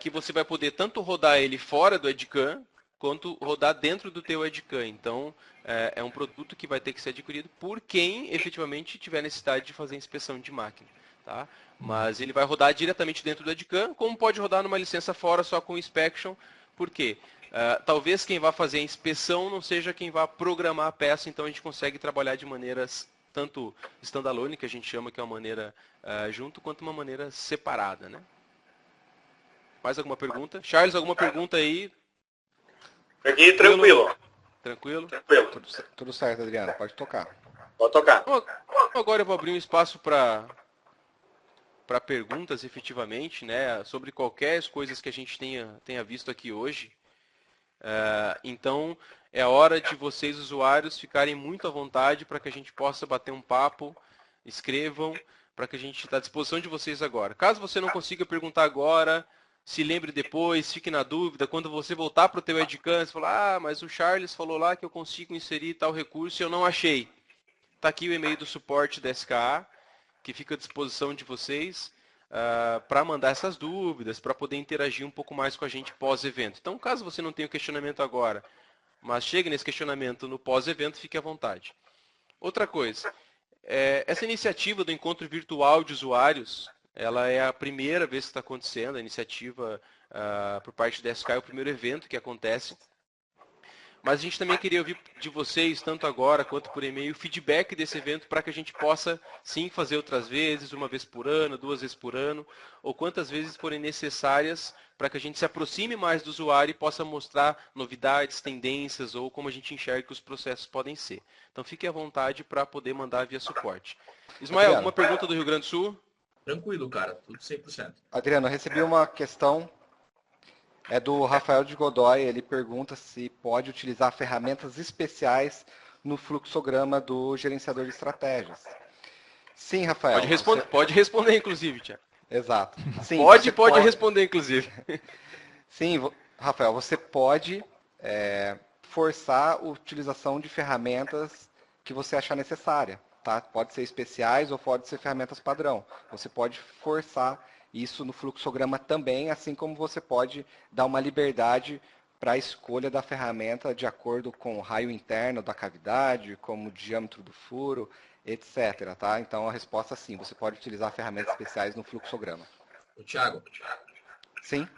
que você vai poder tanto rodar ele fora do EdCAM, quanto rodar dentro do teu EdCAM. Então, é um produto que vai ter que ser adquirido por quem efetivamente tiver necessidade de fazer inspeção de máquina. Tá? Mas ele vai rodar diretamente dentro do EdCAM, como pode rodar numa licença fora só com Inspection. Por quê? Talvez quem vai fazer a inspeção não seja quem vai programar a peça, então a gente consegue trabalhar de maneiras tanto standalone, que a gente chama que é uma maneira junto, quanto uma maneira separada. Né? Mais alguma pergunta? Charles, alguma pergunta aí? Aqui, tranquilo. Tranquilo? Tranquilo. Tudo certo, Adriano. Pode tocar. Pode tocar. Então, agora eu vou abrir um espaço para perguntas, efetivamente, né, sobre qualquer coisas que a gente tenha visto aqui hoje. Então, é a hora de vocês, usuários, ficarem muito à vontade para que a gente possa bater um papo, escrevam, para que a gente está à disposição de vocês agora. Caso você não consiga perguntar agora, se lembre depois, fique na dúvida, quando você voltar para o teu EdCAM, você falar, mas o Charles falou lá que eu consigo inserir tal recurso e eu não achei. Está aqui o e-mail do suporte da SKA, que fica à disposição de vocês para mandar essas dúvidas, para poder interagir um pouco mais com a gente pós-evento. Então, caso você não tenha o questionamento agora, mas chegue nesse questionamento no pós-evento, fique à vontade. Outra coisa, essa iniciativa do encontro virtual de usuários, ela é a primeira vez que está acontecendo, a iniciativa por parte da SK é o primeiro evento que acontece. Mas a gente também queria ouvir de vocês, tanto agora quanto por e-mail, feedback desse evento para que a gente possa, sim, fazer outras vezes, uma vez por ano, 2 vezes por ano, ou quantas vezes forem necessárias para que a gente se aproxime mais do usuário e possa mostrar novidades, tendências ou como a gente enxerga que os processos podem ser. Então fique à vontade para poder mandar via suporte. Ismael, Adriano, alguma pergunta do Rio Grande do Sul? Tranquilo, cara. Tudo 100%. Adriano, eu recebi uma questão, é do Rafael de Godoy, ele pergunta se pode utilizar ferramentas especiais no fluxograma do gerenciador de estratégias. Sim, Rafael. Pode responder, inclusive, Tiago. Exato. Sim, pode responder, inclusive. Sim, Rafael, você pode forçar a utilização de ferramentas que você achar necessária. Tá? Pode ser especiais ou pode ser ferramentas padrão. Você pode forçar isso no fluxograma também, assim como você pode dar uma liberdade para a escolha da ferramenta de acordo com o raio interno da cavidade, como o diâmetro do furo, etc. Tá? Então a resposta é sim, você pode utilizar ferramentas especiais no fluxograma. Thiago. Sim.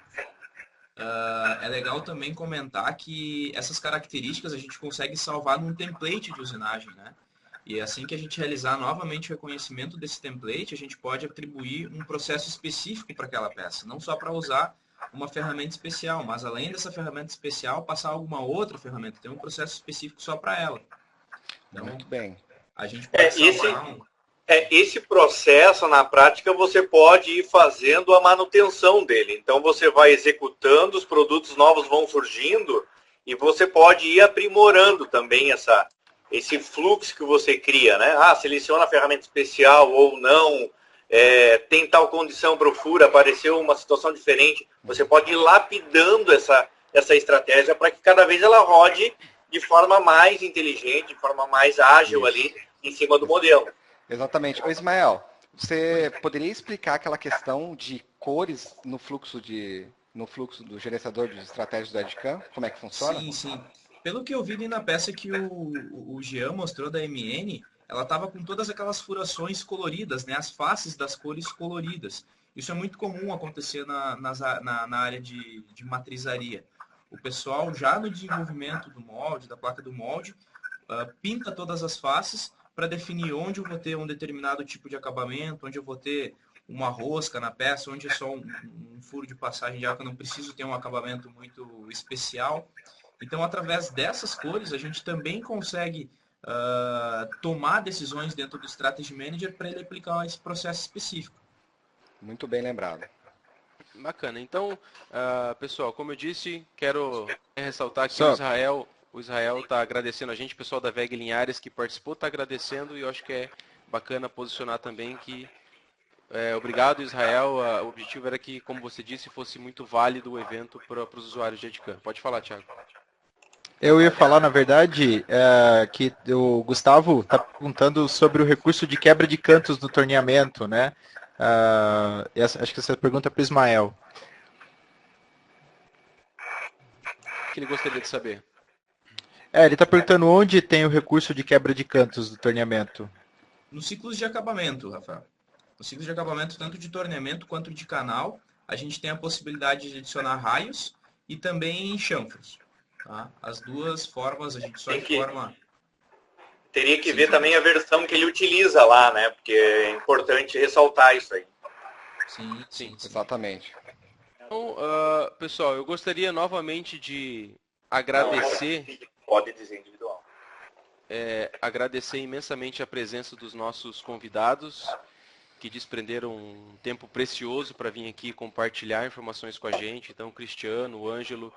É legal também comentar que essas características a gente consegue salvar num template de usinagem, né? E assim que a gente realizar novamente o reconhecimento desse template, a gente pode atribuir um processo específico para aquela peça. Não só para usar uma ferramenta especial, mas além dessa ferramenta especial, passar alguma outra ferramenta. Tem um processo específico só para ela. Então, muito bem. A gente pode salvar esse processo, na prática, você pode ir fazendo a manutenção dele. Então, você vai executando, os produtos novos vão surgindo e você pode ir aprimorando também esse fluxo que você cria, né? Seleciona a ferramenta especial ou não, tem tal condição para o furo, apareceu uma situação diferente. Você pode ir lapidando essa estratégia para que cada vez ela rode de forma mais inteligente, de forma mais ágil ali em cima do modelo. Exatamente. Ô Ismael, você poderia explicar aquela questão de cores no fluxo no fluxo do gerenciador de estratégias do Edcam? Como é que funciona? Sim, sim. Pelo que eu vi ali na peça que o Jean mostrou da MN, ela estava com todas aquelas furações coloridas, né? As faces das cores coloridas. Isso é muito comum acontecer na área de matrizaria. O pessoal, já no desenvolvimento do molde, da placa do molde, pinta todas as faces para definir onde eu vou ter um determinado tipo de acabamento, onde eu vou ter uma rosca na peça, onde é só um furo de passagem de água, eu não preciso ter um acabamento muito especial. Então, através dessas cores, a gente também consegue tomar decisões dentro do Strategy Manager para ele aplicar esse processo específico. Muito bem lembrado. Bacana. Então, pessoal, como eu disse, quero ressaltar que o Israel está agradecendo a gente, o pessoal da VEG Linhares que participou está agradecendo, e eu acho que é bacana posicionar também que obrigado, Israel. O objetivo era que, como você disse, fosse muito válido o evento para os usuários de Edcam. Pode falar, Thiago. Eu ia falar, na verdade, que o Gustavo está perguntando sobre o recurso de quebra de cantos no torneamento, né? Acho que essa pergunta é para o Ismael. O que ele gostaria de saber? Ele está perguntando onde tem o recurso de quebra de cantos do torneamento. Nos ciclos de acabamento, Rafael. Nos ciclos de acabamento, tanto de torneamento quanto de canal, a gente tem a possibilidade de adicionar raios e também chanfros. Tá? As duas formas, a gente só informa... Teria que ver também a versão que ele utiliza lá, né? Porque é importante ressaltar isso aí. Sim. Exatamente. Então, pessoal, eu gostaria novamente de agradecer... Pode dizer individual. Agradecer imensamente a presença dos nossos convidados, que desprenderam um tempo precioso para vir aqui compartilhar informações com a gente. Então, o Cristiano, o Ângelo,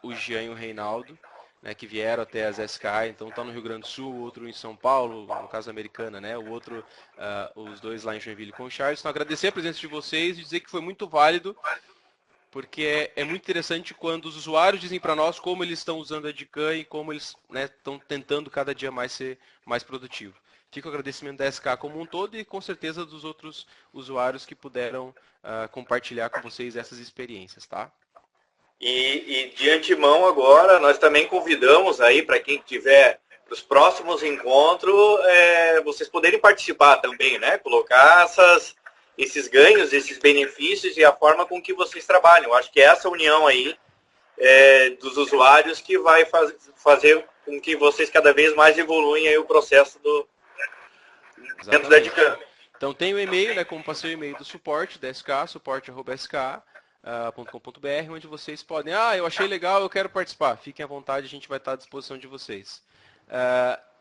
o Jean e o Reinaldo, né, que vieram até as SKA. Então, está no Rio Grande do Sul, o outro em São Paulo, no caso Americana, né? O outro, os dois lá em Joinville com o Charles. Então, agradecer a presença de vocês e dizer que foi muito válido, porque é muito interessante quando os usuários dizem para nós como eles estão usando a Edcam e como eles estão tentando cada dia mais ser mais produtivo. Fica o agradecimento da SK como um todo e com certeza dos outros usuários que puderam compartilhar com vocês essas experiências, tá? E de antemão agora, nós também convidamos aí para quem tiver os próximos encontros, vocês poderem participar também, né? Colocar esses ganhos, esses benefícios e a forma com que vocês trabalham. Acho que é essa união aí dos usuários que vai fazer com que vocês cada vez mais evoluem aí o processo dentro da Edcam. Então tem o e-mail, né, como passei o e-mail do suporte, da SK, suporte@ska.com.br, onde vocês podem, eu achei legal, eu quero participar. Fiquem à vontade, a gente vai estar à disposição de vocês.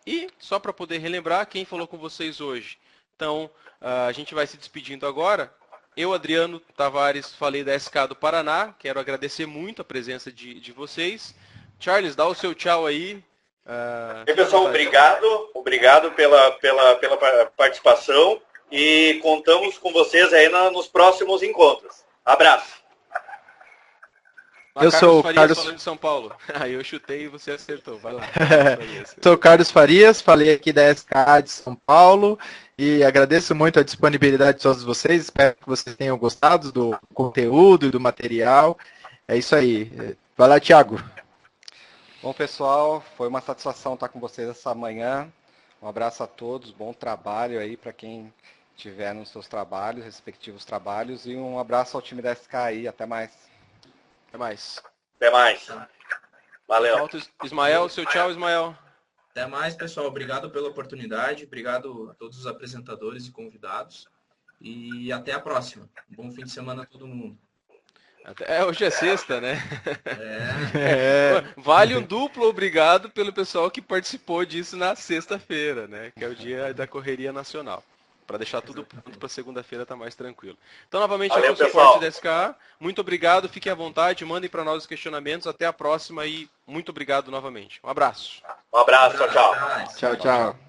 E só para poder relembrar, quem falou com vocês hoje? Então, a gente vai se despedindo agora. Eu, Adriano Tavares, falei da SK do Paraná. Quero agradecer muito a presença de vocês. Charles, dá o seu tchau aí. Pessoal, obrigado pela participação e contamos com vocês aí nos próximos encontros. Abraço. Eu sou o Carlos falando de São Paulo. Eu chutei e você acertou. Vai lá. Sou o Carlos Farias, falei aqui da SKA de São Paulo e agradeço muito a disponibilidade de todos vocês. Espero que vocês tenham gostado do conteúdo e do material. É isso aí. Vai lá, Thiago. Bom, pessoal, foi uma satisfação estar com vocês essa manhã. Um abraço a todos, bom trabalho aí para quem estiver nos seus trabalhos, respectivos trabalhos, e um abraço ao time da SKI. Até mais. Até mais. Até mais. Valeu. Ismael, seu tchau, Ismael. Até mais, pessoal. Obrigado pela oportunidade. Obrigado a todos os apresentadores e convidados. E até a próxima. Um bom fim de semana a todo mundo. Hoje é sexta, né? Vale um duplo obrigado pelo pessoal que participou disso na sexta-feira, né? Que é o dia da correria nacional. Para deixar tudo pronto para segunda-feira tá mais tranquilo. Então, novamente, aqui é o suporte da SKA. Muito obrigado, fiquem à vontade, mandem para nós os questionamentos. Até a próxima e muito obrigado novamente. Um abraço. Um abraço, tchau. Tchau, tchau.